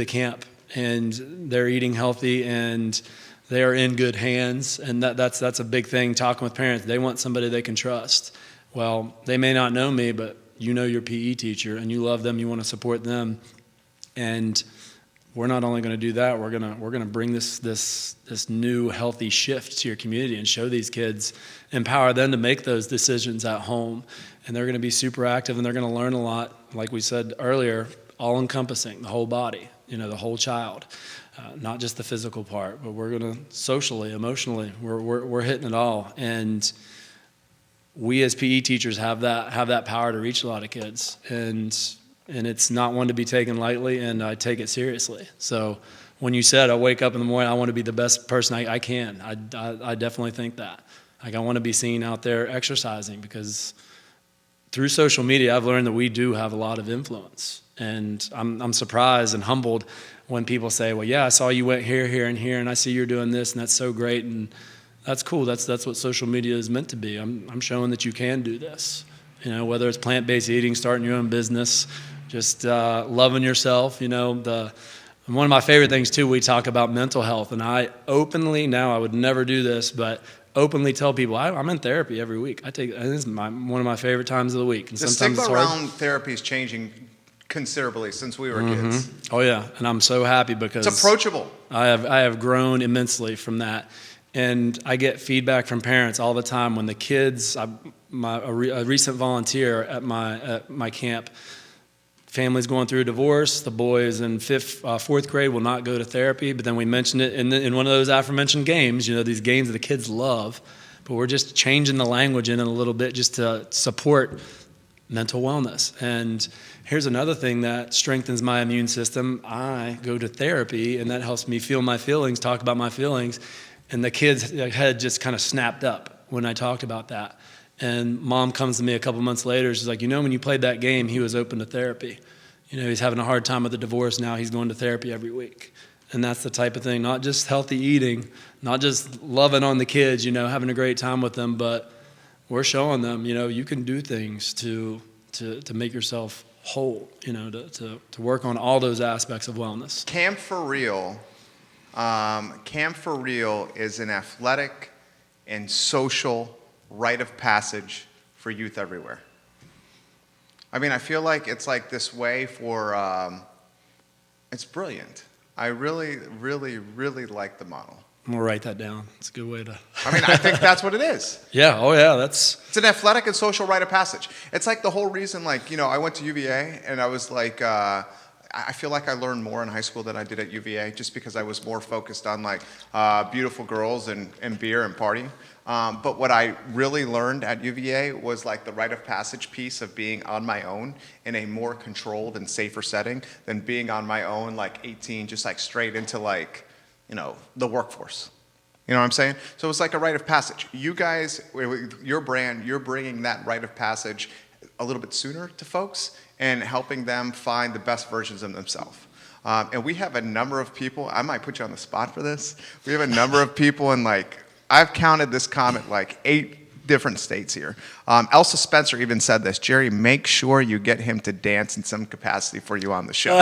camp. And they're eating healthy, and they are in good hands, and that's a big thing. Talking with parents, they want somebody they can trust. Well, they may not know me, but your PE teacher, and you love them, you want to support them, and we're not only going to do that, we're going to bring this new healthy shift to your community and show these kids, empower them to make those decisions at home. And they're going to be super active, and they're going to learn a lot, like we said earlier, all encompassing, the whole body, the whole child, not just the physical part, but we're going to socially, emotionally, we're hitting it all. And we as PE teachers have that power to reach a lot of kids, and it's not one to be taken lightly, and I take it seriously. So when you said I wake up in the morning, I want to be the best person I can, I definitely think that. Like, I want to be seen out there exercising, because through social media, I've learned that we do have a lot of influence. And I'm surprised and humbled when people say, well, yeah, I saw you went here, here, and here, and I see you're doing this, and that's so great. And that's cool. That's what social media is meant to be. I'm showing that you can do this. Whether it's plant-based eating, starting your own business, just loving yourself. One of my favorite things too, we talk about mental health, and I openly, now I would never do this, but openly tell people I'm in therapy every week. This is one of my favorite times of the week. And the sometimes stigma around therapy is changing considerably since we were kids. Oh yeah, and I'm so happy because it's approachable. I have grown immensely from that. And I get feedback from parents all the time when the kids, a recent volunteer at my camp, family's going through a divorce, the boys in fourth grade will not go to therapy, but then we mentioned it in one of those aforementioned games, these games that the kids love, but we're just changing the language in it a little bit just to support mental wellness. And here's another thing that strengthens my immune system. I go to therapy, and that helps me feel my feelings, talk about my feelings. And the kid's head just kind of snapped up when I talked about that. And mom comes to me a couple months later. She's like, when you played that game, he was open to therapy. He's having a hard time with the divorce. Now he's going to therapy every week. And that's the type of thing, not just healthy eating, not just loving on the kids, having a great time with them, but we're showing them, you can do things to make yourself whole, to work on all those aspects of wellness. Camp4Real. Camp4Real is an athletic and social rite of passage for youth everywhere. I feel like it's like this way for, it's brilliant. I really, really, really like the model. I'm gonna write that down. It's a good way to. I think that's what it is. Yeah. Oh yeah. It's an athletic and social rite of passage. It's like the whole reason, I went to UVA, and I was like, I feel like I learned more in high school than I did at UVA, just because I was more focused on beautiful girls and beer and partying. But what I really learned at UVA was the rite of passage piece of being on my own in a more controlled and safer setting than being on my own 18, just straight into the workforce. You know what I'm saying? So it's like a rite of passage. You guys, your brand, you're bringing that rite of passage a little bit sooner to folks and helping them find the best versions of themselves. And we have a number of people, I might put you on the spot for this. We have a number of people in I've counted this comment 8 different states here. Elsa Spencer even said this, Jerry, make sure you get him to dance in some capacity for you on the show.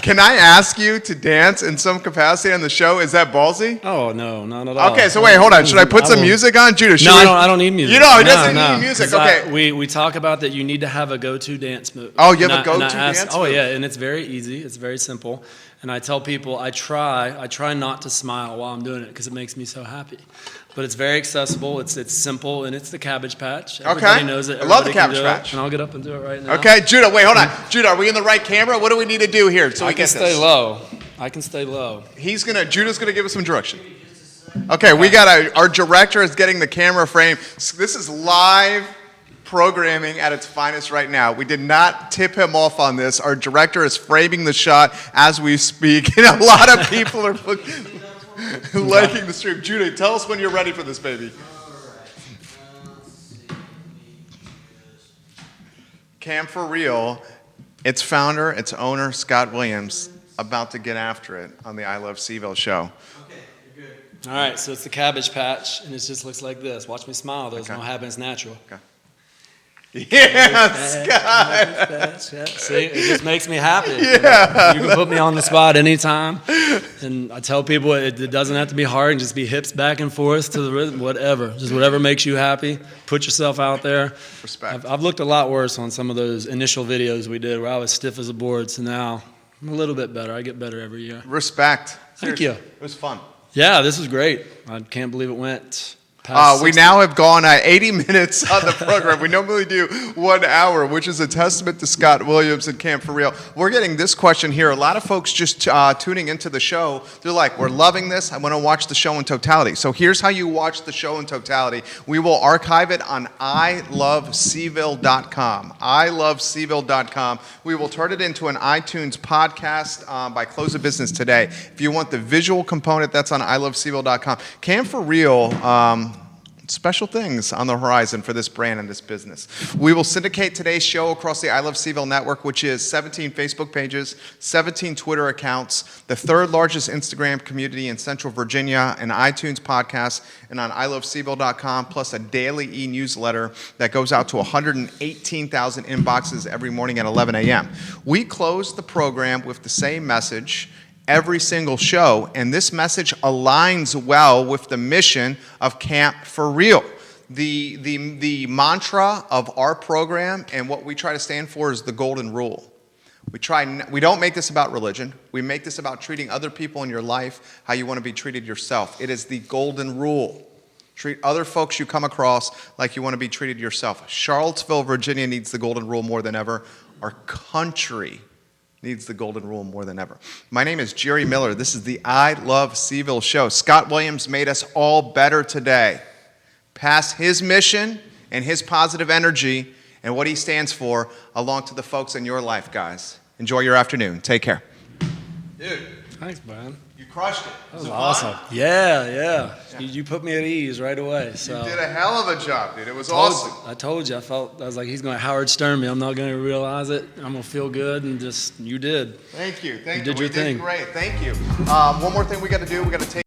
Can I ask you to dance in some capacity on the show? Is that ballsy? Oh, no, not at all. Okay, so wait, hold on. Should I put some music on? Judah, no, I don't need music. He doesn't need music. Okay. We talk about that you need to have a go-to dance move. Oh, you have a go-to dance move? Oh, yeah, and it's very easy. It's very simple. And I tell people I try not to smile while I'm doing it because it makes me so happy. But it's very accessible, it's simple, and it's the Cabbage Patch. Everybody knows it. I love the Cabbage Patch. And I'll get up and do it right now. Okay, Judah, wait, hold on. Judah, are we in the right camera? What do we need to do here so we get this? I can stay low. Judah's gonna give us some direction. Okay, we got our director is getting the camera frame. This is live programming at its finest right now. We did not tip him off on this. Our director is framing the shot as we speak, and a lot of people are liking the stream. Judah, tell us when you're ready for this, baby. Camp4Real, its founder, its owner, Scott Williams, about to get after it on the I Love CVille show. Okay, you're good. All right, so it's the Cabbage Patch, and it just looks like this. Watch me smile. There's no happen. It's natural. Okay. Yeah, Scott. See, it just makes me happy. Yeah. You can put me on the spot anytime. And I tell people it doesn't have to be hard, and just be hips back and forth to the rhythm, whatever. Just whatever makes you happy. Put yourself out there. Respect. I've looked a lot worse on some of those initial videos we did where I was stiff as a board. So now I'm a little bit better. I get better every year. Respect. Thank you. It was fun. Yeah, this was great. I can't believe it went past We 60. now have gone 80 minutes on the program. We normally do 1 hour, which is a testament to Scott Williams and Camp4Real. We're getting this question here. A lot of folks just tuning into the show, they're like, we're loving this. I want to watch the show in totality. So here's how you watch the show in totality. We will archive it on ilovecville.com. ilovecville.com. We will turn it into an iTunes podcast by close of business today. If you want the visual component, that's on ilovecville.com. Camp4Real, special things on the horizon for this brand and this business. We will syndicate today's show across the I Love CVille network, which is 17 Facebook pages, 17 Twitter accounts, the third largest Instagram community in Central Virginia, an iTunes podcast, and on ilovecville.com, plus a daily e-newsletter that goes out to 118,000 inboxes every morning at 11 a.m. We close the program with the same message every single show, and this message aligns well with the mission of Camp4Real. The mantra of our program and what we try to stand for is the golden rule. We don't make this about religion. We make this about treating other people in your life how you want to be treated yourself. It is the golden rule. Treat other folks you come across like you want to be treated yourself. Charlottesville, Virginia needs the golden rule more than ever. Our country needs the golden rule more than ever. My name is Jerry Miller. This is the I Love CVille Show. Scott Williams made us all better today. Pass his mission and his positive energy and what he stands for along to the folks in your life, guys. Enjoy your afternoon. Take care. Dude. Thanks, Brian. You crushed it. That was awesome. Yeah. You put me at ease right away. So. You did a hell of a job, dude. It was awesome. I told you. I was like, he's going to Howard Stern me. I'm not going to realize it. I'm going to feel good, and you did. Thank you. You did your thing. Great. Thank you. One more thing we got to do. We got to take